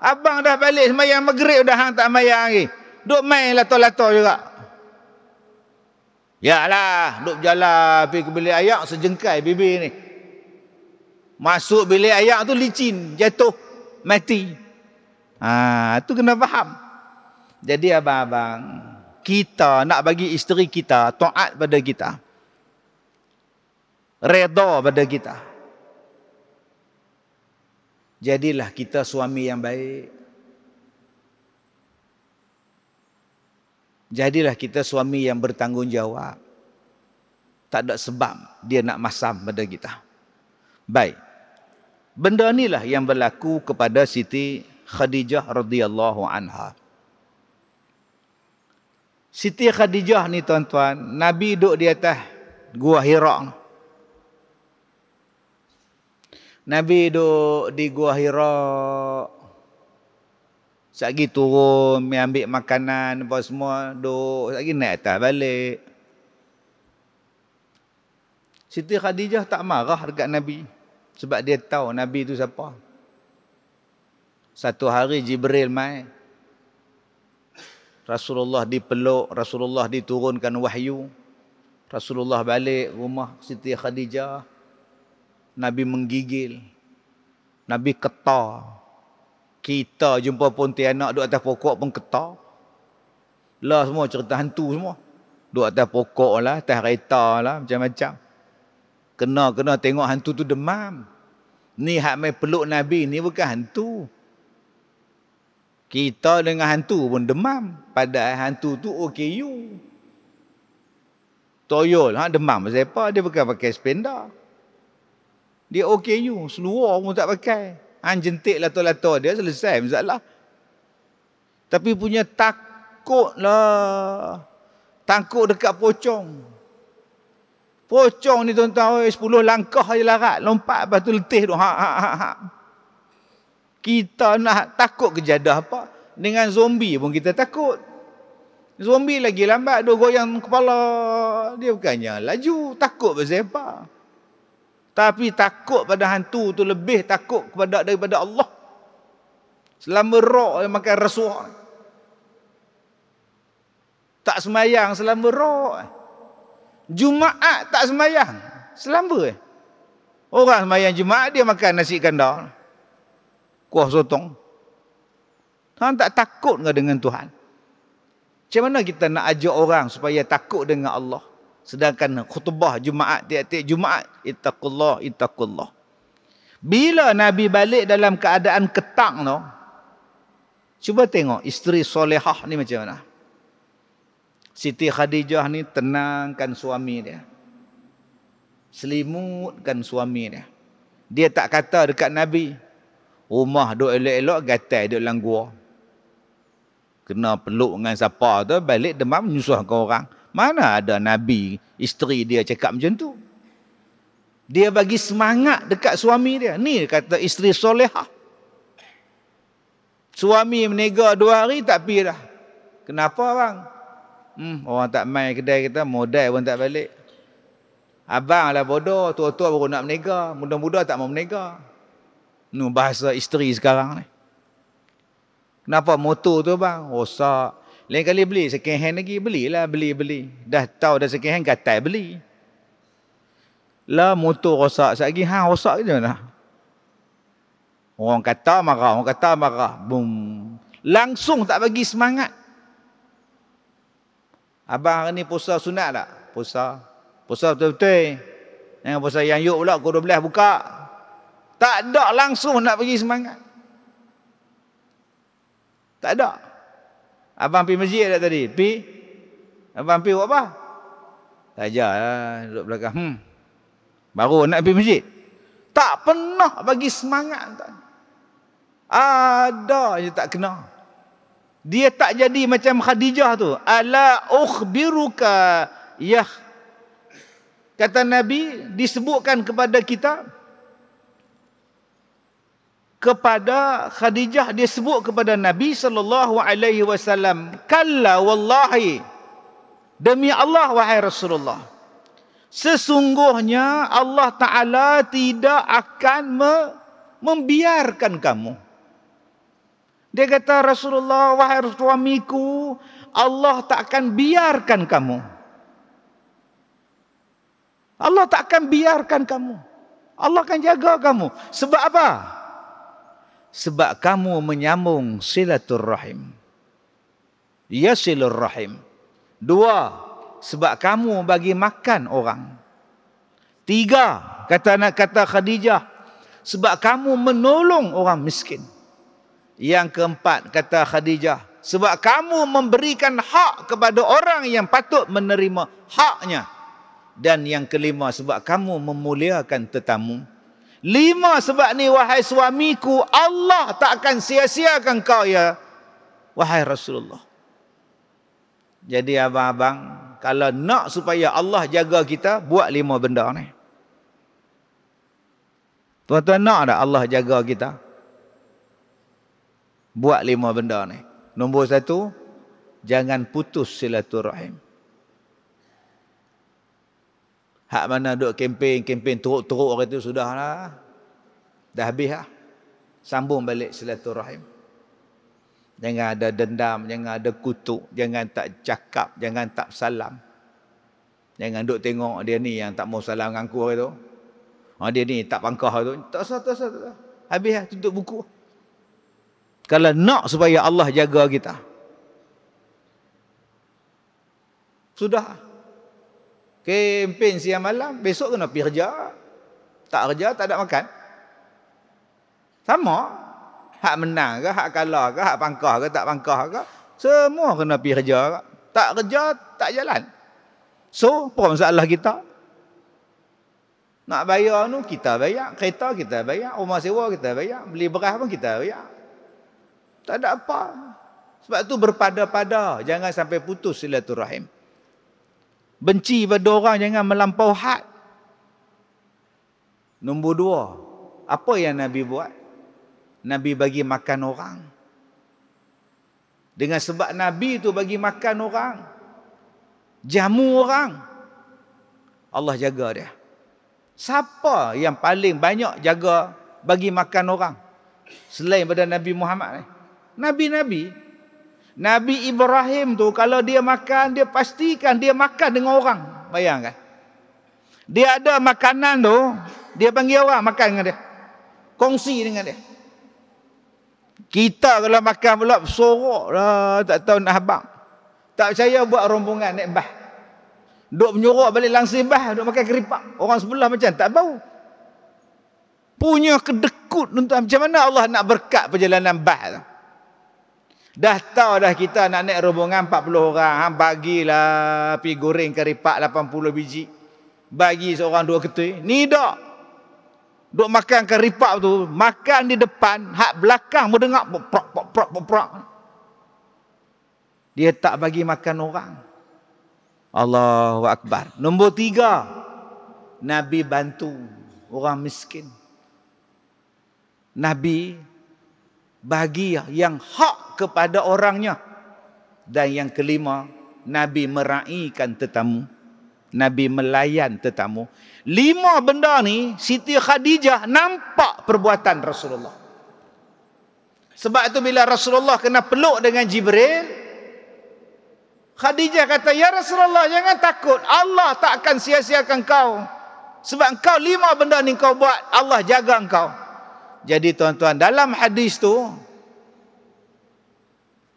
Speaker 1: Abang dah balik semayang maghrib dah hang tak semayang lagi. Duk main lato-lato juga. Yalah, duk berjalan pergi ke bilik ayak sejengkai bibir ni. Masuk bilik ayak tu licin, jatuh, mati. Tu kena faham. Jadi abang-abang, kita nak bagi isteri kita taat pada kita. Redha pada kita. Jadilah kita suami yang baik. Jadilah kita suami yang bertanggungjawab. Tak ada sebab dia nak masam pada kita. Baik. Benda inilah yang berlaku kepada Siti Khadijah radhiyallahu anha. Siti Khadijah ni tuan-tuan, Nabi duduk di atas Gua Hira. Nabi duduk di Gua Hira. Sekali turun, ambil makanan apa semua, duduk, sekali naik atas balik. Siti Khadijah tak marah dekat Nabi. Sebab dia tahu Nabi tu siapa. Satu hari Jibril mai. Rasulullah dipeluk, Rasulullah diturunkan wahyu. Rasulullah balik rumah Siti Khadijah. Nabi menggigil. Nabi ketar. Kita jumpa pontianak duduk atas pokok pun ketar. Lah semua cerita hantu semua. Duduk atas pokok lah, atas kereta lah, macam-macam. Kena tengok hantu tu demam. Ni hak mai peluk Nabi ni bukan hantu. Kita dengan hantu pun demam. Padahal hantu tu OKU. Toyol, demam pasal apa? Dia bukan pakai spenda. Dia OKU, seluar pun tak pakai. Jentik lato-lato dia, selesai masalah. Tapi punya takut lah. Takut dekat pocong. Pocong ni tuan-tuan, 10 langkah je larat. Lompat, lepas tu letih tu. Kita nak takut kejadah apa? Dengan zombie pun kita takut. Zombie lagi lambat, dia goyang kepala. Dia bukannya laju, takut pasal apa? Tapi takut pada hantu tu lebih takut daripada Allah. Selama roh yang makan rasuah. Tak semayang selama roh. Jumaat tak semayang. Selamba. Orang semayang Jumaat dia makan nasi kandar. Kuah sotong. Tuhan tak takut ke dengan Tuhan? Macam mana kita nak ajak orang supaya takut dengan Allah? Sedangkan khutbah Jumaat, tiap-tiap Jumaat, ittaqullah, ittaqullah. Bila Nabi balik dalam keadaan ketang tu, cuba tengok isteri solehah ni macam mana. Siti Khadijah ni tenangkan suami dia. Selimutkan suami dia. Dia tak kata dekat Nabi, rumah duk elok-elok, gatai duk dalam gua. Kena peluk dengan siapa tu, balik demam menyusahkan orang. Mana ada Nabi, isteri dia cakap macam tu. Dia bagi semangat dekat suami dia. Ni kata isteri solehah. Suami menega 2 hari tak pergi dah. Kenapa bang? Orang tak main kedai kita, modal pun tak balik. Abang lah bodoh, tua-tua baru nak menega. Muda-muda tak mau menega. Ni bahasa isteri sekarang ni. Kenapa motor tu bang? Rosak. Lain kali beli second hand lagi, belilah, beli. Dah tahu dah second hand, katai beli. Lah motor rosak, sekali rosak je mana? Orang kata marah. Boom. Langsung tak bagi semangat. Abang hari ni puasa sunat tak? Puasa betul-betul. Jangan puasa yang yuk pula, pukul 12 buka. Tak ada langsung nak bagi semangat. Tak ada. Abang pergi masjid tak tadi? Abang pergi buat apa? Sajalah duduk belakang. Baru nak pergi masjid. Tak pernah bagi semangat. Ada je tak kena. Dia tak jadi macam Khadijah tu. Ala ukhbiruka ya. Kata Nabi, disebutkan kepada kita, kepada Khadijah, dia sebut kepada Nabi SAW, kalla wallahi, demi Allah wahai Rasulullah, sesungguhnya Allah Ta'ala tidak akan membiarkan kamu. Dia kata, Rasulullah, wahai suamiku, Allah tak akan biarkan kamu. Allah tak akan biarkan kamu. Allah akan jaga kamu. Sebab apa? Sebab kamu menyambung silaturrahim. Yasilur rahim. 2, sebab kamu bagi makan orang. 3, kata Khadijah, sebab kamu menolong orang miskin. Yang keempat, kata Khadijah, sebab kamu memberikan hak kepada orang yang patut menerima haknya. Dan yang kelima, sebab kamu memuliakan tetamu. 5, sebab ni wahai suamiku, Allah tak akan sia-siakan kau ya wahai Rasulullah. Jadi abang-abang, kalau nak supaya Allah jaga kita, buat 5 benda ni. Tuan-tuan nak tak Allah jaga kita? Buat 5 benda ni. Nombor 1, jangan putus silaturahim. Hak mana duk kempen teruk-teruk orang itu, sudahlah. Dah habis lah. Sambung balik silaturahim. Jangan ada dendam, jangan ada kutuk, jangan tak cakap, jangan tak salam. Jangan duk tengok dia ni yang tak mau salam dengan aku itu. Dia ni tak pangkah itu. Tak usah. Habis lah, tutup buku. Kalau nak supaya Allah jaga kita, sudah. Kempen siang malam, besok kena pergi kerja. Tak kerja, tak ada makan. Sama. Hak menang ke, hak kalah ke, hak pangkah ke, tak pangkah ke, semua kena pergi kerja ke. Tak kerja, tak jalan. So, apa masalah kita? Nak bayar tu, kita bayar. Kereta kita bayar. Rumah sewa kita bayar. Beli beras pun kita bayar. Tak ada apa. Sebab tu berpada-pada. Jangan sampai putus silaturahim. Benci pada orang, jangan melampau had. Nombor 2, apa yang Nabi buat? Nabi bagi makan orang. Dengan sebab Nabi tu bagi makan orang, jamu orang, Allah jaga dia. Siapa yang paling banyak jaga bagi makan orang selain pada Nabi Muhammad ni? Nabi-Nabi. Nabi Ibrahim tu kalau dia makan, dia pastikan dia makan dengan orang. Bayangkan. Dia ada makanan tu, dia panggil orang makan dengan dia. Kongsi dengan dia. Kita kalau makan pula sorok lah, tak tahu nak habang. Tak percaya buat rombongan naik bah. Duk menyorok balik langsir bah, duk makan keripak. Orang sebelah macam tak bau. Punya kedekut tuan. Macam mana Allah nak berkat perjalanan bah tu? Dah tahu dah kita nak naik rombongan 40 orang. Bagilah pergi goreng keripak 80 biji. Bagi seorang 2 ketui. Ni tak. Duk makan keripak tu. Makan di depan. Hak belakang mu dengar. Prak. Dia tak bagi makan orang. Allahu Akbar. Nombor 3. Nabi bantu orang miskin. Nabi bagi yang hak kepada orangnya. Dan yang kelima, Nabi meraihkan tetamu. Nabi melayan tetamu. 5 benda ni Siti Khadijah nampak perbuatan Rasulullah. Sebab itu bila Rasulullah kena peluk dengan Jibril, Khadijah kata, ya Rasulullah, jangan takut, Allah tak akan sia-siakan kau. Sebab kau 5 benda ni kau buat, Allah jaga kau. Jadi tuan-tuan, dalam hadis tu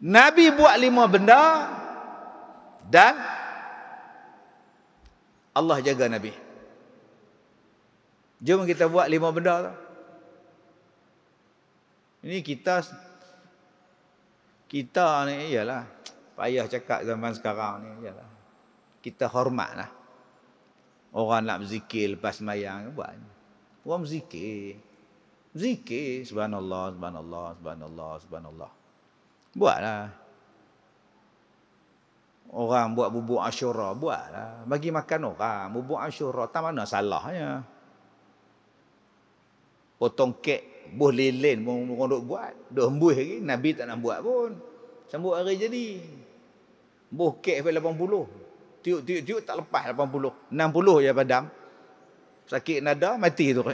Speaker 1: Nabi buat 5 benda dan Allah jaga Nabi. Jom kita buat 5 benda tu. Ini kita ni ialah payah cakap zaman sekarang ni ialah kita hormatlah. Orang nak berzikir lepas sembahyang buat. Orang berzikir. Zikir subhanallah subhanallah subhanallah subhanallah. Buatlah. Orang buat bubuk Asyura, buatlah. Bagi makan orang. Bubuk Asyura, tak mana salahnya. Potong kek, buh lilin pun orang duk buat. Duk hembus lagi, Nabi tak nak buat pun. Sambut hari jadi. Buh kek sampai 80. Tiup tak lepas 80. 60 je padam. Sakit nada, mati tu.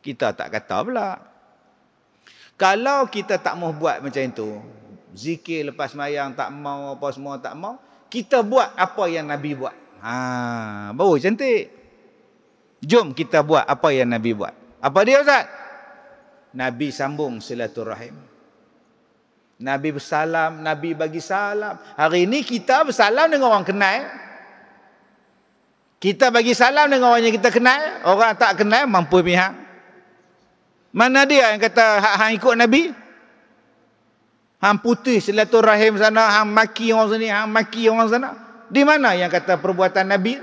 Speaker 1: Kita tak kata pula. Kalau kita tak mau buat macam itu, zikir lepas mayang tak mau, apa semua tak mau, kita buat apa yang Nabi buat. Baru cantik. Jom kita buat apa yang Nabi buat. Apa dia Ustaz? Nabi sambung silaturahim. Nabi bersalam, Nabi bagi salam. Hari ini kita bersalam dengan orang kenal. Kita bagi salam dengan orang yang kita kenal. Orang tak kenal mampu pihak. Mana dia yang kata hang ikut Nabi? Hang putih silaturahim sana, hang maki orang sini, hang maki orang sana. Di mana yang kata perbuatan Nabi?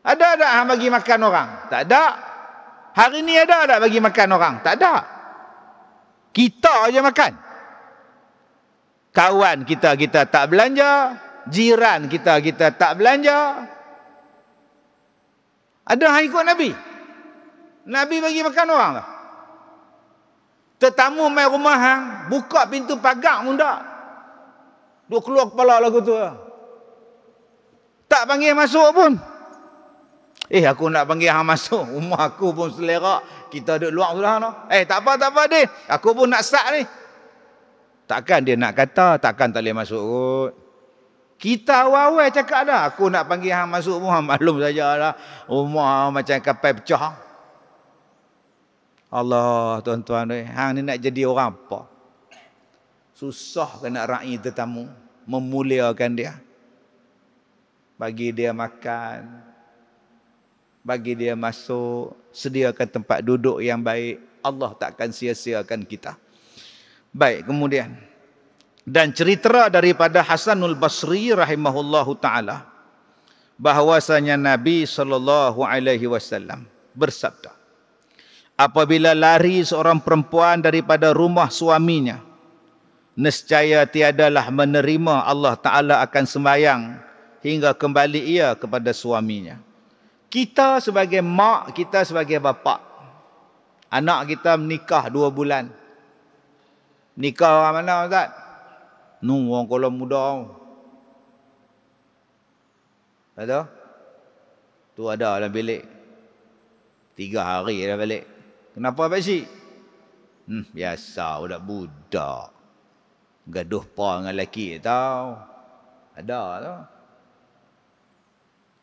Speaker 1: Ada tak hang bagi makan orang? Tak ada. Hari ni ada tak bagi makan orang? Tak ada. Kita aja makan. Kawan kita tak belanja, jiran kita tak belanja. Ada hang ikut Nabi? Nabi bagi makan orang tak? Tetamu main rumah hang, buka pintu pagar pun tak. Duk keluar kepala lagu tu. Tak panggil masuk pun. Aku nak panggil hang masuk. Rumah aku pun selera. Kita duduk luar sudah no. Tak apa deh. Aku pun nak sat ni. Takkan dia nak kata, takkan tak boleh masuk kot. Kita awal-awal cakap dah. Aku nak panggil hang masuk pun, hang maklum sajalah. Rumah macam kapal pecah. Allah, tuan-tuan, hang ni nak jadi orang apa? Susah kan nak raih tetamu, memuliakan dia. Bagi dia makan, bagi dia masuk, sediakan tempat duduk yang baik. Allah takkan sia-siakan kita. Baik, kemudian. Dan cerita daripada Hasanul Basri rahimahullahu ta'ala. Bahawasanya Nabi SAW bersabda. Apabila lari seorang perempuan daripada rumah suaminya, nescaya tiadalah menerima Allah Ta'ala akan sembahyang hingga kembali ia kepada suaminya. Kita sebagai mak, kita sebagai bapa, anak kita menikah 2 bulan. Nikah orang mana Ustaz? Orang Kuala Muda. Ada? Tu ada dalam bilik. 3 hari dah balik. Kenapa pakcik? Biasa budak-budak. Gaduh pa dengan lelaki tau. Ada tau.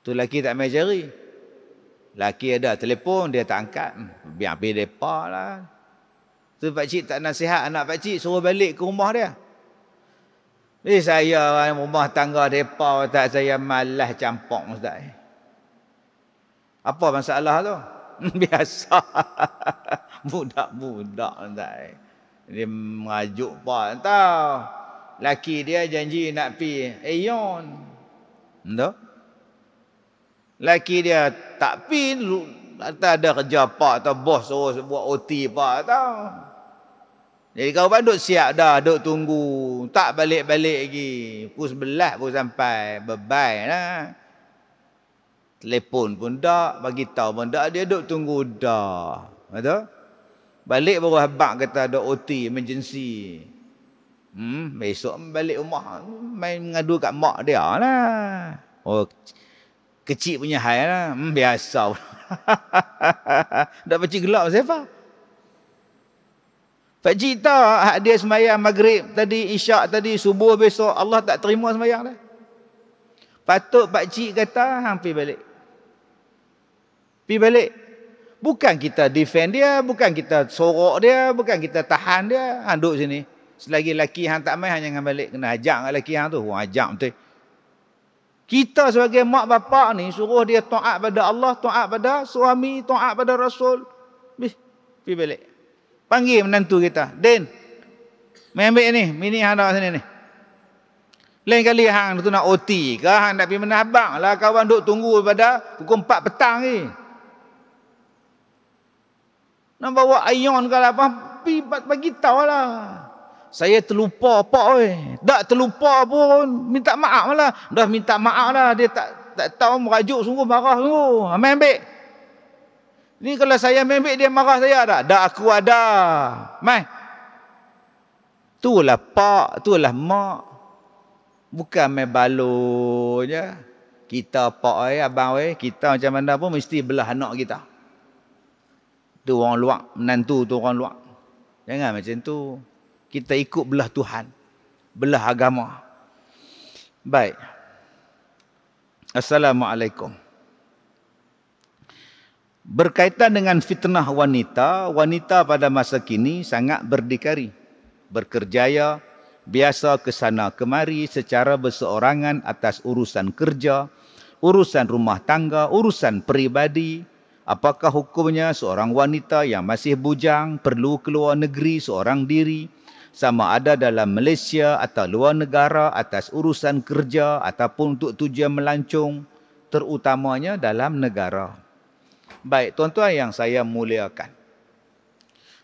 Speaker 1: Tu lelaki tak main cari. Lelaki ada telefon, dia tak angkat. Biar pergi depa lah. Tu pakcik tak nasihat anak pakcik, suruh balik ke rumah dia. Saya rumah tangga depa tak, saya malas campur Ustaz. Apa masalah tu? Biasa. Budak-budak Ustaz. Dia merajuk pak tau. Laki dia janji nak pi Aeon. Entah? Laki dia tak pi, tak ada kerja pak atau bos suruh buat OT pak tau. Jadi kawan duk siap dah, duk tunggu. Tak balik-balik lagi. Pukul 11 pun sampai. Bye-bye lah. Telefon pun tak, bagi tahu pun tak, dia duk tunggu dah. Betul? Balik baru habaq kata ada OT, emergency. Besok balik rumah, main mengadu kat mak dia lah. Oh, kecil punya hal lah. Biasa. Dah pakcik gelap siapa? Pakcik tahu dia sembahyang maghrib tadi, isyak tadi, subuh besok, Allah tak terima sembahyang dah. Patut pakcik kata, hang pergi balik. Pergi balik. Bukan kita defend dia, bukan kita sorok dia, bukan kita tahan dia. Hang duduk sini. Selagi laki hang tak main, hang jangan balik. Kena ajak kat laki hang tu. Ajak betul. Kita sebagai mak bapak ni, suruh dia taat pada Allah, taat pada suami, taat pada Rasul. Pergi balik. Panggil menantu kita. Den, main ambil ni. Mini hang dah sini ni. Lain kali hang tu nak OT ke, hang nak pergi menabang lah, kawan duk tunggu pada pukul 4 petang ni. Nak bawa Aeon ke apa, bagi tahu lah. Saya terlupa pak oi. Tak terlupa pun minta maaf lah. Dah minta maaf lah, dia tak tahu merajuk sungguh, marah sungguh. Ambil ambil. Ni kalau saya ambil dia marah saya tak? Dah aku ada. Mai. Itulah pak, itulah mak. Bukan main balo je. Kita pak oi, abang oi, kita macam mana pun mesti belah anak kita. Tu orang luar, menantu tu orang luar. Jangan macam tu. Kita ikut belah Tuhan, belah agama. Baik. Assalamualaikum. Berkaitan dengan fitnah wanita, wanita pada masa kini sangat berdikari, berkerjaya, biasa ke sana kemari secara berseorangan atas urusan kerja, urusan rumah tangga, urusan peribadi. Apakah hukumnya seorang wanita yang masih bujang perlu keluar negeri seorang diri, sama ada dalam Malaysia atau luar negara atas urusan kerja ataupun untuk tujuan melancong, terutamanya dalam negara. Baik, tuan-tuan yang saya muliakan.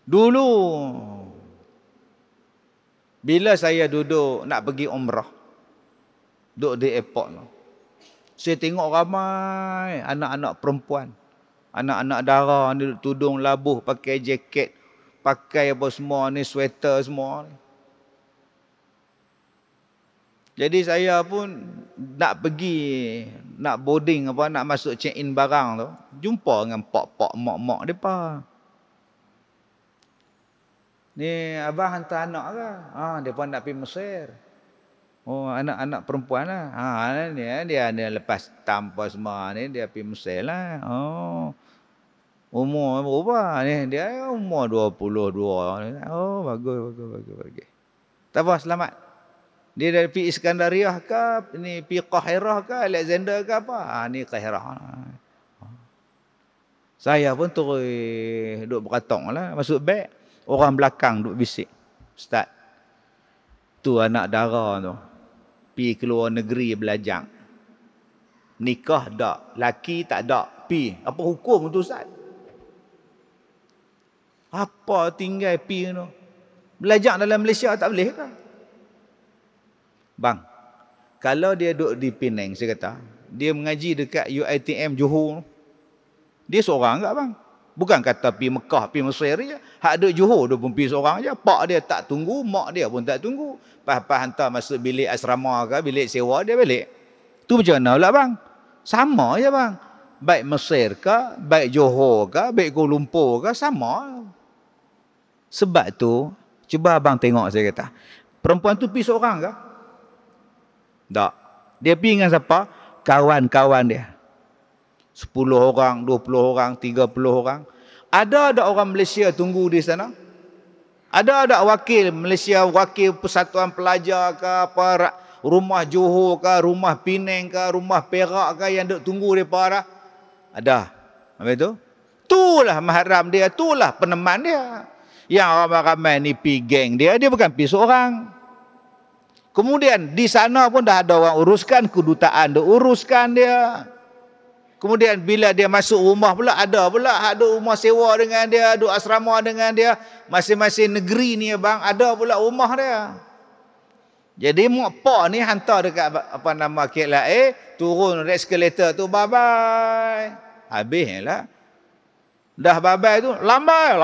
Speaker 1: Dulu, bila saya duduk nak pergi umrah, duduk di airport, saya tengok ramai anak-anak perempuan, anak-anak dara ni tudung labuh, pakai jaket, pakai apa semua ni, sweater semua ni. Jadi saya pun nak pergi, nak boarding apa, nak masuk check in barang tu, jumpa dengan pak-pak, mak-mak depa. Ni abang hantar anak ke? Depa nak pergi Mesir. Oh, anak-anak perempuan lah. Dia lepas tanpa semua ni, dia pergi Mesir lah. Oh. Umur berapa ni? Dia umur 22. Oh, bagus. Tak apa, selamat. Dia dari pergi Iskandariah ke, ni pergi Qahirah ke, Alexander ke apa? Ni Qahirah. Saya pun terus duduk beratong lah, masuk beg. Orang belakang duduk bisik. Ustaz, tu anak dara tu, pergi keluar negeri belajar. Nikah tak, laki tak ada, pergi. Apa hukum tu Ustaz? Apa tinggal pergi tu? Belajar dalam Malaysia tak boleh ke? Bang, kalau dia duduk di Penang, saya kata, dia mengaji dekat UiTM Johor, dia seorang tak bang? Bukan kata pergi Mekah, pergi Mesir je. Hak duduk Johor, dia pun pergi seorang je. Pak dia tak tunggu, mak dia pun tak tunggu. Pas-pas hantar masuk bilik asrama ke, bilik sewa, dia balik. Tu macam mana pula bang? Sama je bang. Baik Mesir ke, baik Johor ke, baik Kuala Lumpur ke, sama. Sebab tu, cuba abang tengok, saya kata, perempuan tu pergi seorang ke? Tak. Dia pergi dengan siapa? Kawan-kawan dia. 10 orang, 20 orang, 30 orang. Ada orang Malaysia tunggu di sana? Ada wakil Malaysia, wakil Persatuan Pelajar ke, apa, rumah Johor ke, rumah Penang ke, rumah Perak ke yang duk tunggu mereka? Ada. Apa itu? Itulah mahram dia, itulah peneman dia. Yang ramai-ramai ni pergi geng dia bukan pergi seorang. Kemudian di sana pun dah ada orang uruskan, kedutaan dia uruskan dia. Kemudian bila dia masuk rumah pula, ada pula ada rumah sewa dengan dia, ada asrama dengan dia. Masing-masing negeri ni bang, ada pula rumah dia. Jadi mak pak ni hantar dekat apa nama KLA, turun eskalator tu, bye-bye. Habis lah. Dah bye-bye tu, lambai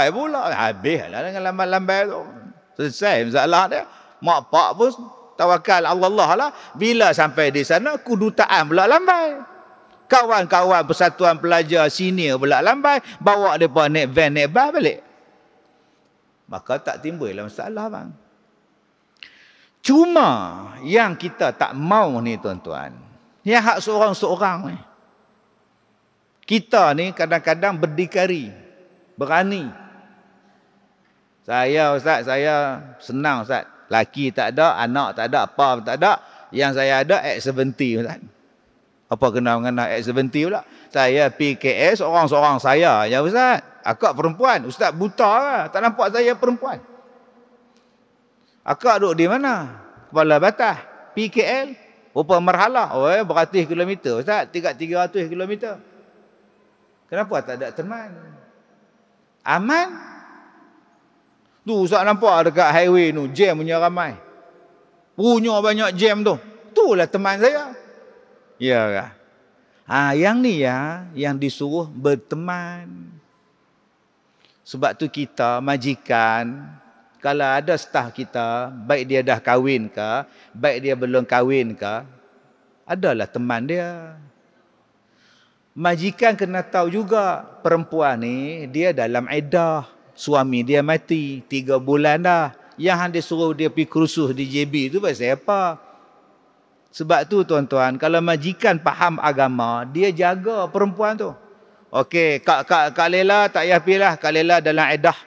Speaker 1: pula. Habis lah dengan lambai tu. Selesai masalah dia. Mak pak pun tawakal Allah lah. Bila sampai di sana, kedutaan pula lambai. Kawan-kawan Persatuan Pelajar senior pula lambai. Bawa mereka naik van, naik bas balik. Maka tak timbul lah masalah bang. Cuma yang kita tak mau ni tuan-tuan, yang hak seorang-seorang ni. Kita ni kadang-kadang berdikari, berani. Saya Ustaz, saya senang Ustaz. Laki tak ada, anak tak ada, apa tak ada. Yang saya ada X70 Ustaz. Apa kena mengenai X70 pula? Saya PKS, seorang-seorang saya. Ya Ustaz, akak perempuan. Ustaz buta lah. Tak nampak saya perempuan. Akak duduk di mana? Kepala Batah. PKL. Berapa marhalah? Beratus kilometer Ustaz. 300 kilometer. Kenapa tak ada teman? Aman? Tu Ustaz nampak dekat highway tu, jam punya ramai. Punya banyak jam tu. Itulah teman saya. Ya kan? Yang ni ya, yang disuruh berteman. Sebab tu kita, majikan, kalau ada staf kita, baik dia dah kahwin ke, baik dia belum kahwin ke, adalah teman dia. Majikan kena tahu juga, perempuan ni, dia dalam iddah. Suami dia mati, 3 bulan dah. Yang dia suruh dia pergi kursus di JB tu pasal apa? Sebab tu tuan-tuan, kalau majikan faham agama, dia jaga perempuan tu. Okey, Kak Lela tak payah pergi lah. Kak Lela dalam iddah.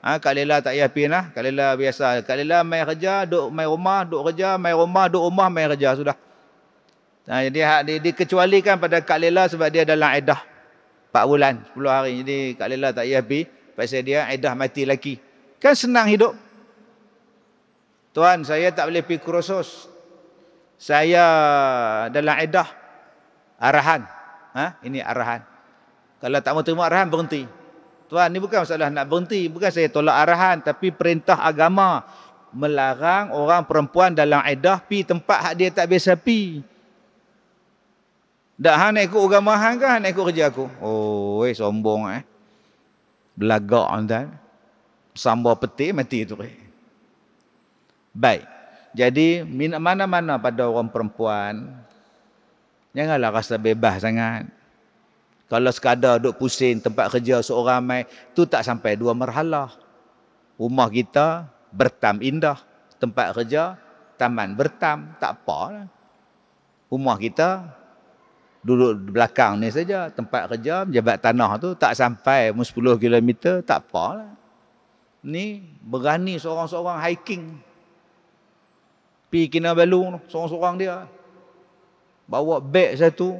Speaker 1: Kak Lela tak payah pergi lah. Kak Lela biasa. Kak Lela main kerja, duk main rumah, duk kerja, main rumah, duk rumah, main kerja. Sudah. Jadi dikecualikan pada Kak Lela sebab dia dalam iddah. 4 bulan, 10 hari. Jadi Kak Lela tak payah pergi. Pasal dia iddah mati laki. Kan senang hidup. Tuan, saya tak boleh pergi kursus. Saya dalam iddah. Arahan. Ini arahan. Kalau tak mau terima arahan, berhenti. Tuan, ni bukan masalah nak berhenti. Bukan saya tolak arahan. Tapi perintah agama melarang orang perempuan dalam iddah pi tempat hak dia tak biasa pi. Dak hang nak ikut agama hang ke nak ikut kerja aku? Oh, sombong Belagak tuan. Sambar peti mati tu. Baik. Jadi mana-mana pada orang perempuan, janganlah rasa bebas sangat. Kalau sekadar duduk pusing tempat kerja seorang ramai, tu tak sampai 2 marhalah. Rumah kita bertam indah, tempat kerja taman bertam, tak apalah. Rumah kita duduk di belakang ni saja, tempat kerja jabat tanah tu tak sampai 10 km, tak apalah. Ni berani seorang-seorang hiking. Pergi Kinabalu, seorang-seorang dia. Bawa beg satu.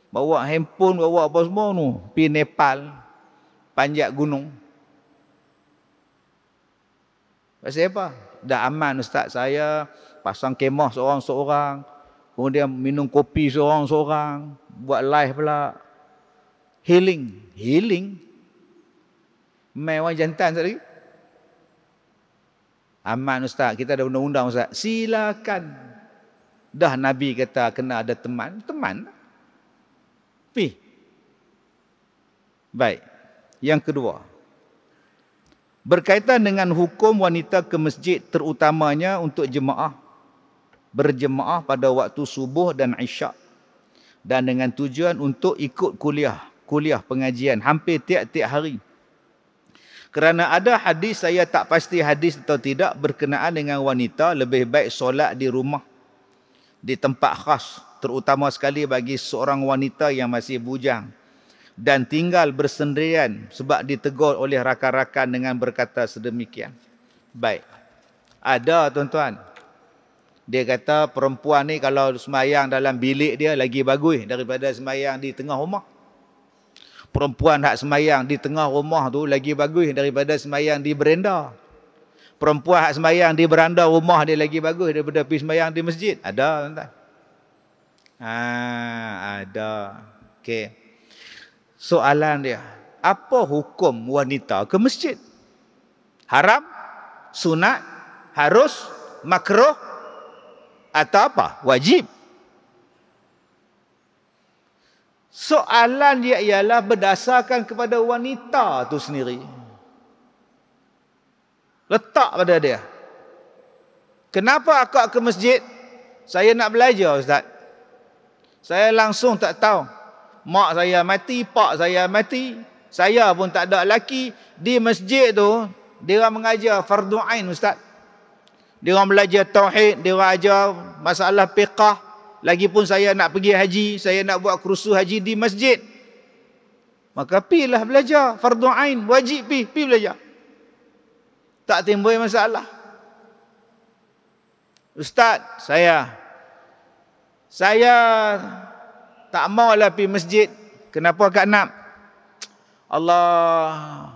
Speaker 1: Bawa handphone, bawa apa semua tu. Pergi Nepal. Panjat gunung. Pasal apa? Dah aman Ustaz. Saya pasang kemah seorang-seorang. Kemudian minum kopi seorang-seorang. Buat live pula. Healing. Healing? Main orang jantan sekali. Aman Ustaz, kita ada undang-undang Ustaz. Silakan. Dah Nabi kata kena ada teman. Teman. Pi. Baik. Yang kedua. Berkaitan dengan hukum wanita ke masjid terutamanya untuk jemaah. Berjemaah pada waktu subuh dan isyak. Dan dengan tujuan untuk ikut kuliah. Kuliah pengajian hampir tiap-tiap hari. Kerana ada hadis, saya tak pasti hadis atau tidak, berkenaan dengan wanita lebih baik solat di rumah. Di tempat khas. Terutama sekali bagi seorang wanita yang masih bujang. Dan tinggal bersendirian sebab ditegur oleh rakan-rakan dengan berkata sedemikian. Baik. Ada tuan-tuan. Dia kata perempuan ni kalau semayang dalam bilik dia lagi bagus daripada semayang di tengah rumah. Perempuan hak semayang di tengah rumah tu lagi bagus daripada semayang di beranda. Perempuan hak semayang di beranda rumah dia lagi bagus daripada pergi semayang di masjid. Ada tuan-tuan. Ada. Okey. Soalan dia, apa hukum wanita ke masjid? Haram? Sunat? Harus? Makruh? Atau apa? Wajib? Soalan dia ialah berdasarkan kepada wanita tu sendiri. Letak pada dia. Kenapa akak ke masjid? Saya nak belajar Ustaz. Saya langsung tak tahu. Mak saya mati, pak saya mati. Saya pun tak ada laki. Di masjid tu, dia orang mengajar fardu ain Ustaz. Dia orang belajar tauhid, dia orang ajar masalah fiqh. Lagipun saya nak pergi haji, saya nak buat kursus haji di masjid. Maka pilah belajar fardu ain, wajib pi belajar. Tak timbul masalah. Ustaz, saya tak maulah pergi masjid. Kenapa Kak Nak? Allah.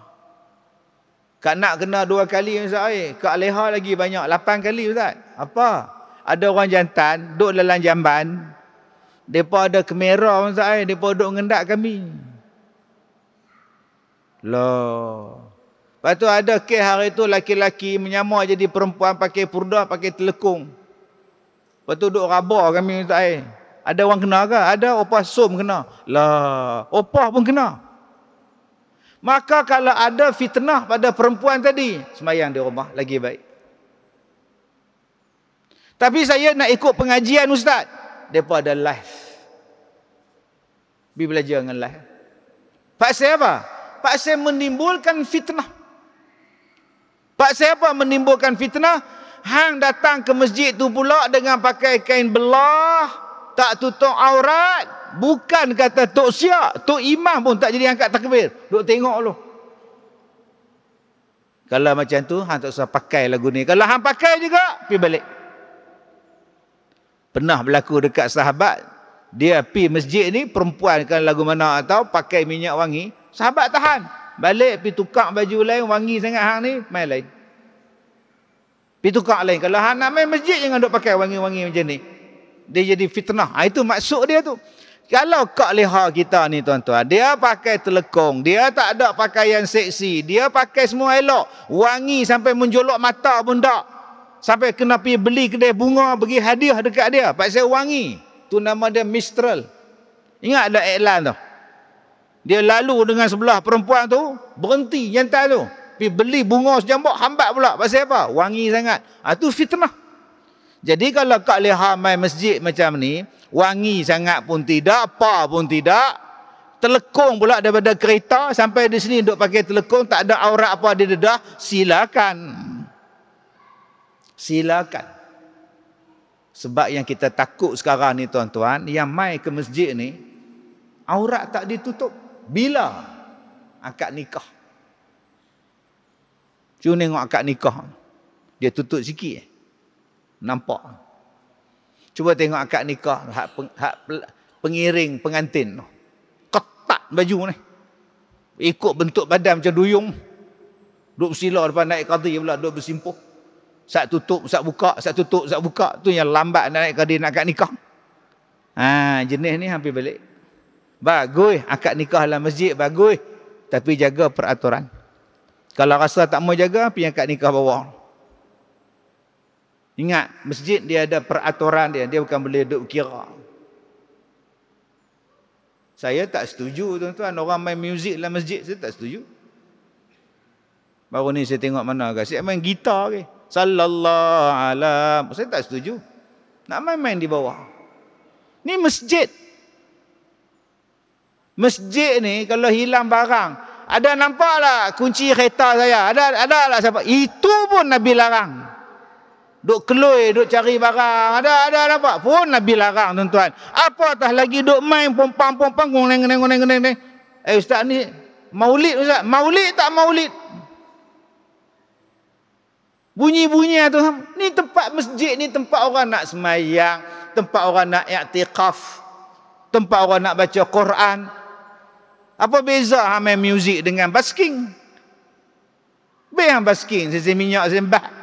Speaker 1: Kak Nak kena 2 kali Ustaz. Kak Leha lagi banyak, 8 kali Ustaz. Apa? Ada orang jantan duduk dalam jamban. Mereka ada kamera Ustaz. Mereka duduk ngendak kami. Loh. Lepas tu ada kes hari tu laki-laki menyamar jadi perempuan pakai purdah, pakai telekung. Lepas tu duduk rabak kami minta air. Ada orang kena ke? Ada, opah som kena. Lah, opah pun kena. Maka kalau ada fitnah pada perempuan tadi, semayang di rumah lagi baik. Tapi saya nak ikut pengajian ustaz. Depa ada live. Pergi belajar dengan live. Pasal apa? Pasal menimbulkan fitnah. Pasal apa menimbulkan fitnah? Hang datang ke masjid tu pula dengan pakai kain belah, tak tutup aurat. Bukan kata Tok Siak, Tok Imam pun tak jadi angkat takbir. Duk tengok lu. Kalau macam tu, hang tak usah pakai lagu ni. Kalau hang pakai juga, pergi balik. Pernah berlaku dekat sahabat, dia pergi masjid ni, perempuan kan lagu mana atau pakai minyak wangi, sahabat tahan. Balik pergi tukar baju lain, wangi sangat hang ni, main lain. Pergi tukar lain. Kalau hang nak main masjid, jangan duk pakai wangi-wangi macam ni. Dia jadi fitnah. Itu maksud dia tu. Kalau kak leha kita ni tuan-tuan, dia pakai telekung, dia tak ada pakaian seksi, dia pakai semua elok, wangi sampai menjolok mata pun tak. Sampai kena pergi beli kedai bunga, bagi hadiah dekat dia, pasal wangi. Tu nama dia Mistral. Ingat ada iklan tu. Dia lalu dengan sebelah perempuan tu, berhenti nyantai tu. Pergi beli bunga sejambak, hambat pula. Pasal apa? Wangi sangat. Tu fitnah. Jadi kalau kak leha main masjid macam ni, wangi sangat pun tidak, apa pun tidak, telekung pula daripada kereta, sampai di sini duk pakai telekung, tak ada aurat apa di dedah, silakan. Silakan. Sebab yang kita takut sekarang ni tuan-tuan, yang mai ke masjid ni, aurat tak ditutup. Bila? Akad nikah. Cuma tengok akad nikah. Dia tutup sikit. Nampak. Cuba tengok akad nikah. Hak pengiring pengantin. Ketat baju ni. Ikut bentuk badan macam duyung. Duk bersila depan naik qadi pula. Duk bersimpuh. Sat tutup, sat buka. Sat tutup, sat buka. Tu yang lambat nak naik qadi nak akad nikah. Jenis ni hampir balik. Bagus. Akad nikah dalam masjid bagus. Tapi jaga peraturan. Kalau rasa tak mau jaga, pergi akad nikah bawah. Ingat, masjid dia ada peraturan dia. Dia bukan boleh duduk kira. Saya tak setuju tuan-tuan. Orang main muzik dalam masjid, saya tak setuju. Baru ni saya tengok mana ke. Saya main gitar ke. Sallallahu alam. Saya tak setuju. Nak main-main di bawah. Ni masjid. Masjid ni kalau hilang barang. Ada nampak lah kunci kereta saya. Ada lah siapa. Itu pun Nabi larang. Duk keloi, duk cari barang. Ada nampak pun Nabi larang tuan-tuan. Apatah lagi duk main pompang-pompang neng. Ustaz ni maulid ustaz. Maulid tak maulid. Bunyi-bunyi tu. Ni tempat masjid ni tempat orang nak semayang, tempat orang nak i'tikaf, tempat orang nak baca Quran. Apa beza main muzik dengan basking? Biar basking, sisi minyak sembah.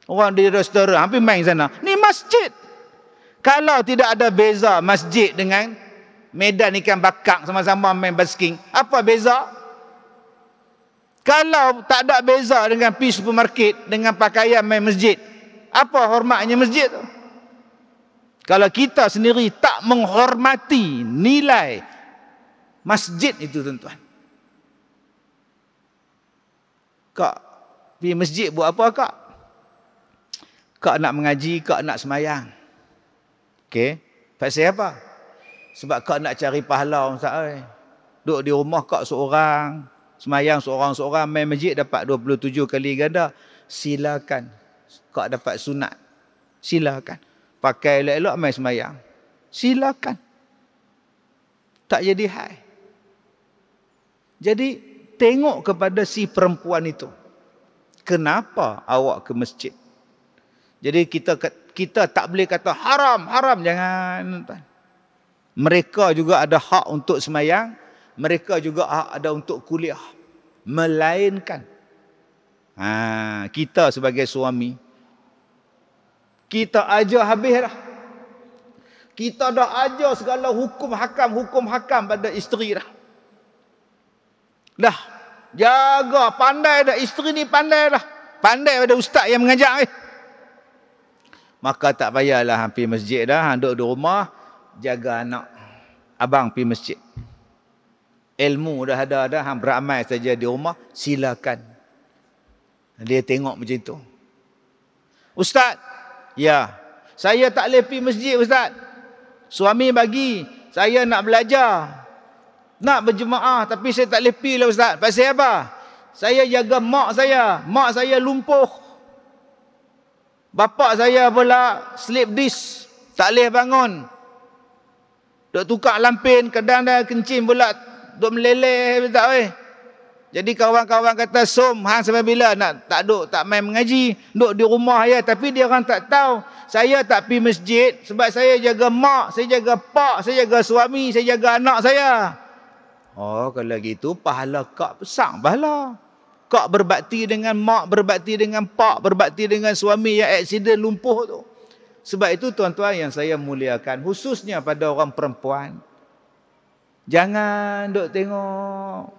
Speaker 1: Orang di restoran hampir main sana. Ni masjid. Kalau tidak ada beza masjid dengan medan ikan bakar sama-sama main basking, apa beza? Kalau tak ada beza dengan pergi supermarket dengan pakaian main masjid, apa hormatnya masjid tu? Kalau kita sendiri tak menghormati nilai masjid itu tuan-tuan. Kak, pergi masjid buat apa kak? Kak nak mengaji, kak nak semayang. Okey, pasal apa? Sebab kak nak cari pahala ustaz. Duduk di rumah kak seorang, semayang seorang-seorang, main masjid dapat 27 kali ganda. Silakan. Kak dapat sunat. Silakan. Pakai elok-elok main semayang. Silakan. Tak jadi hal. Jadi tengok kepada si perempuan itu. Kenapa awak ke masjid? Jadi kita tak boleh kata haram, jangan. Mereka juga ada hak untuk semayang, mereka juga hak ada untuk kuliah. Melainkan kita sebagai suami, kita ajar habis dah. Kita dah ajar segala hukum hakam pada isteri dah. Dah Jaga, pandai dah. Isteri ni pandai dah. Pandai pada ustaz yang mengajar. Maka tak payahlah hang pergi masjid dah. Hang duduk di rumah, jaga anak. Abang pergi masjid. Ilmu dah ada dah. Hang beramal saja di rumah, silakan. Dia tengok macam tu. Ustaz, ya, saya tak boleh pergi masjid Ustaz. Suami bagi, saya nak belajar. Nak berjemaah, tapi saya tak boleh pergi lah Ustaz. Pasal apa? Saya jaga mak saya. Mak saya lumpuh. Bapak saya pula sleep disc. Tak boleh bangun. Duk tukar lampin, kadang dah kencing pula. Duk meleleh, tak boleh. Jadi kawan-kawan kata, Som, hang sampai bila nak tak main mengaji, duduk di rumah ya. Tapi dia orang tak tahu, saya tak pergi masjid sebab saya jaga mak, saya jaga pak, saya jaga suami, saya jaga anak saya. Oh, kalau gitu pahala kak besar pahala. Kak berbakti dengan mak, berbakti dengan pak, berbakti dengan suami yang aksiden lumpuh tu. Sebab itu tuan-tuan yang saya muliakan, khususnya pada orang perempuan, jangan duk tengok,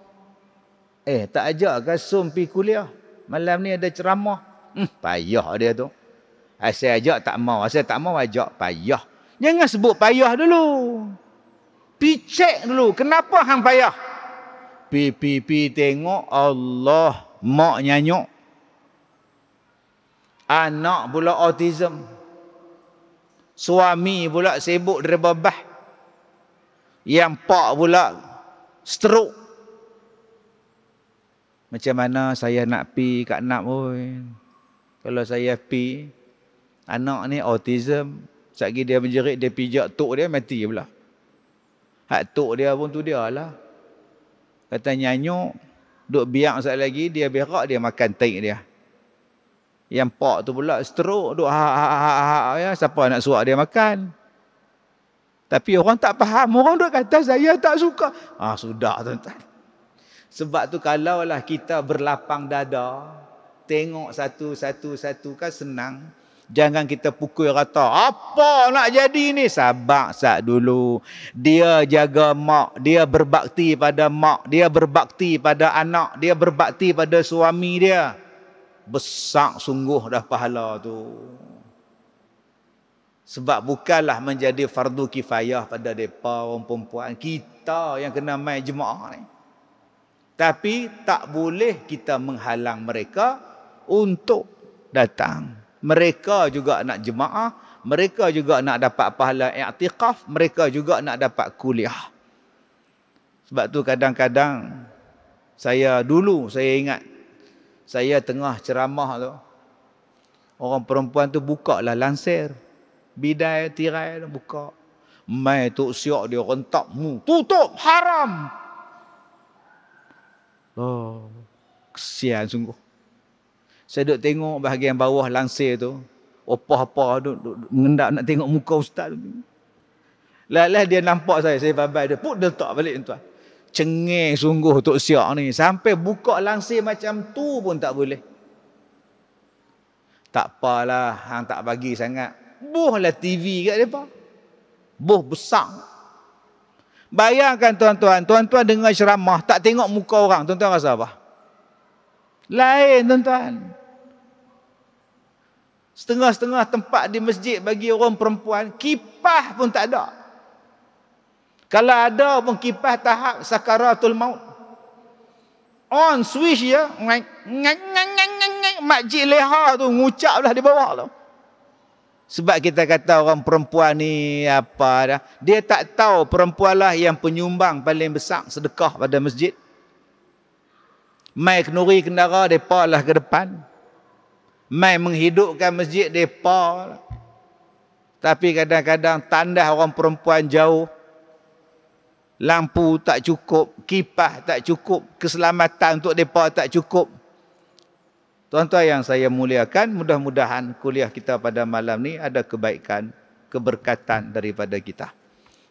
Speaker 1: tak ajak ke Som pergi kuliah. Malam ni ada ceramah. Payah dia tu. Asal ajak tak mau. Asal tak mau ajak, payah. Jangan sebut payah dulu. Pi cek dulu. Kenapa hang payah? Pi tengok Allah. Mak nyanyuk. Anak pula autism. Suami pula sibuk derebabah. Yang pak pula stroke. Macam mana saya nak pi kat nak pun. Kalau saya pi, anak ni autism, sekali dia menjerit, dia pijak tok dia, mati pula. Hak tok dia pun tu dia lah. Kata nyanyuk, duk biak sekali lagi, dia berak, dia makan taik dia. Yang pak tu pula stroke, duk ya, siapa nak suap dia makan. Tapi orang tak faham, orang duk kata saya tak suka. Sudah tuan-tuan. Sebab tu kalaulah kita berlapang dada, tengok satu-satu kan senang. Jangan kita pukul rata. Apa nak jadi ni? Sabar sat dulu. Dia jaga mak, dia berbakti pada mak, dia berbakti pada anak, dia berbakti pada suami dia. Besar sungguh dah pahala tu. Sebab bukanlah menjadi fardu kifayah pada mereka orang perempuan. Kita yang kena main jemaah ni. Tapi tak boleh kita menghalang mereka untuk datang. Mereka juga nak jemaah, mereka juga nak dapat pahala i'tikaf, mereka juga nak dapat kuliah. Sebab tu kadang-kadang saya ingat saya tengah ceramah tu, orang perempuan tu buka lah lansir, bidai tirai tu buka. Mai tok siok dia rentak mu, tutup haram. Oh, kesian sungguh. Saya duduk tengok bahagian bawah lansir tu. Apa-apa duduk mengendap nak tengok muka ustaz tu. Lah dia nampak saya babai dia. Put dia letak balik tuan. Cengeng sungguh Tok Siak ni. Sampai buka lansir macam tu pun tak boleh. Tak apalah, hang tak bagi sangat. Buhlah TV kat depa. Buh besar. Bayangkan tuan-tuan dengar ceramah, tak tengok muka orang, tuan-tuan rasa apa? Lain tuan-tuan. Setengah-setengah tempat di masjid bagi orang perempuan, kipas pun tak ada. Kalau ada pun kipas tahap sakaratul maut. On switch ya, makcik leha tu ngucap lah di bawah tu. Sebab kita kata orang perempuan ni apa dah. Dia tak tahu perempuanlah yang penyumbang paling besar sedekah pada masjid. Mai kenuri kendara, mereka lah ke depan. Mai menghidupkan masjid, mereka lah. Tapi kadang-kadang tandas orang perempuan jauh. Lampu tak cukup, kipas tak cukup, keselamatan untuk mereka tak cukup. Tuan-tuan yang saya muliakan, mudah-mudahan kuliah kita pada malam ni ada kebaikan, keberkatan daripada kita.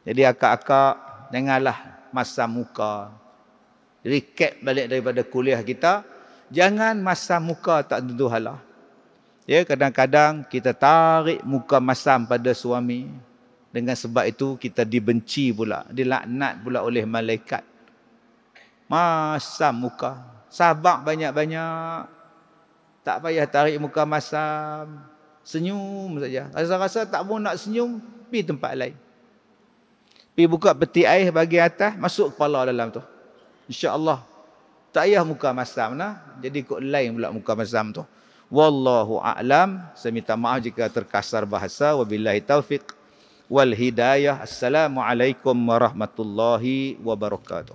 Speaker 1: Jadi akak-akak, janganlah masa muka. Recap balik daripada kuliah kita. Jangan masa muka tak tentu hala. Ya, kadang-kadang kita tarik muka masam pada suami. Dengan sebab itu kita dibenci pula, dilaknat pula oleh malaikat. Masam muka. Sabak banyak-banyak. Tak payah tarik muka masam. Senyum saja. Rasa-rasa tak mau nak senyum, pergi tempat lain. Pergi buka peti air bagi atas, masuk kepala dalam tu. InsyaAllah. Tak payah muka masam nah. Jadi kok lain pula muka masam tu. Wallahu a'lam. Saya minta maaf jika terkasar bahasa. Wabillahi taufiq wal hidayah. Assalamualaikum warahmatullahi wabarakatuh.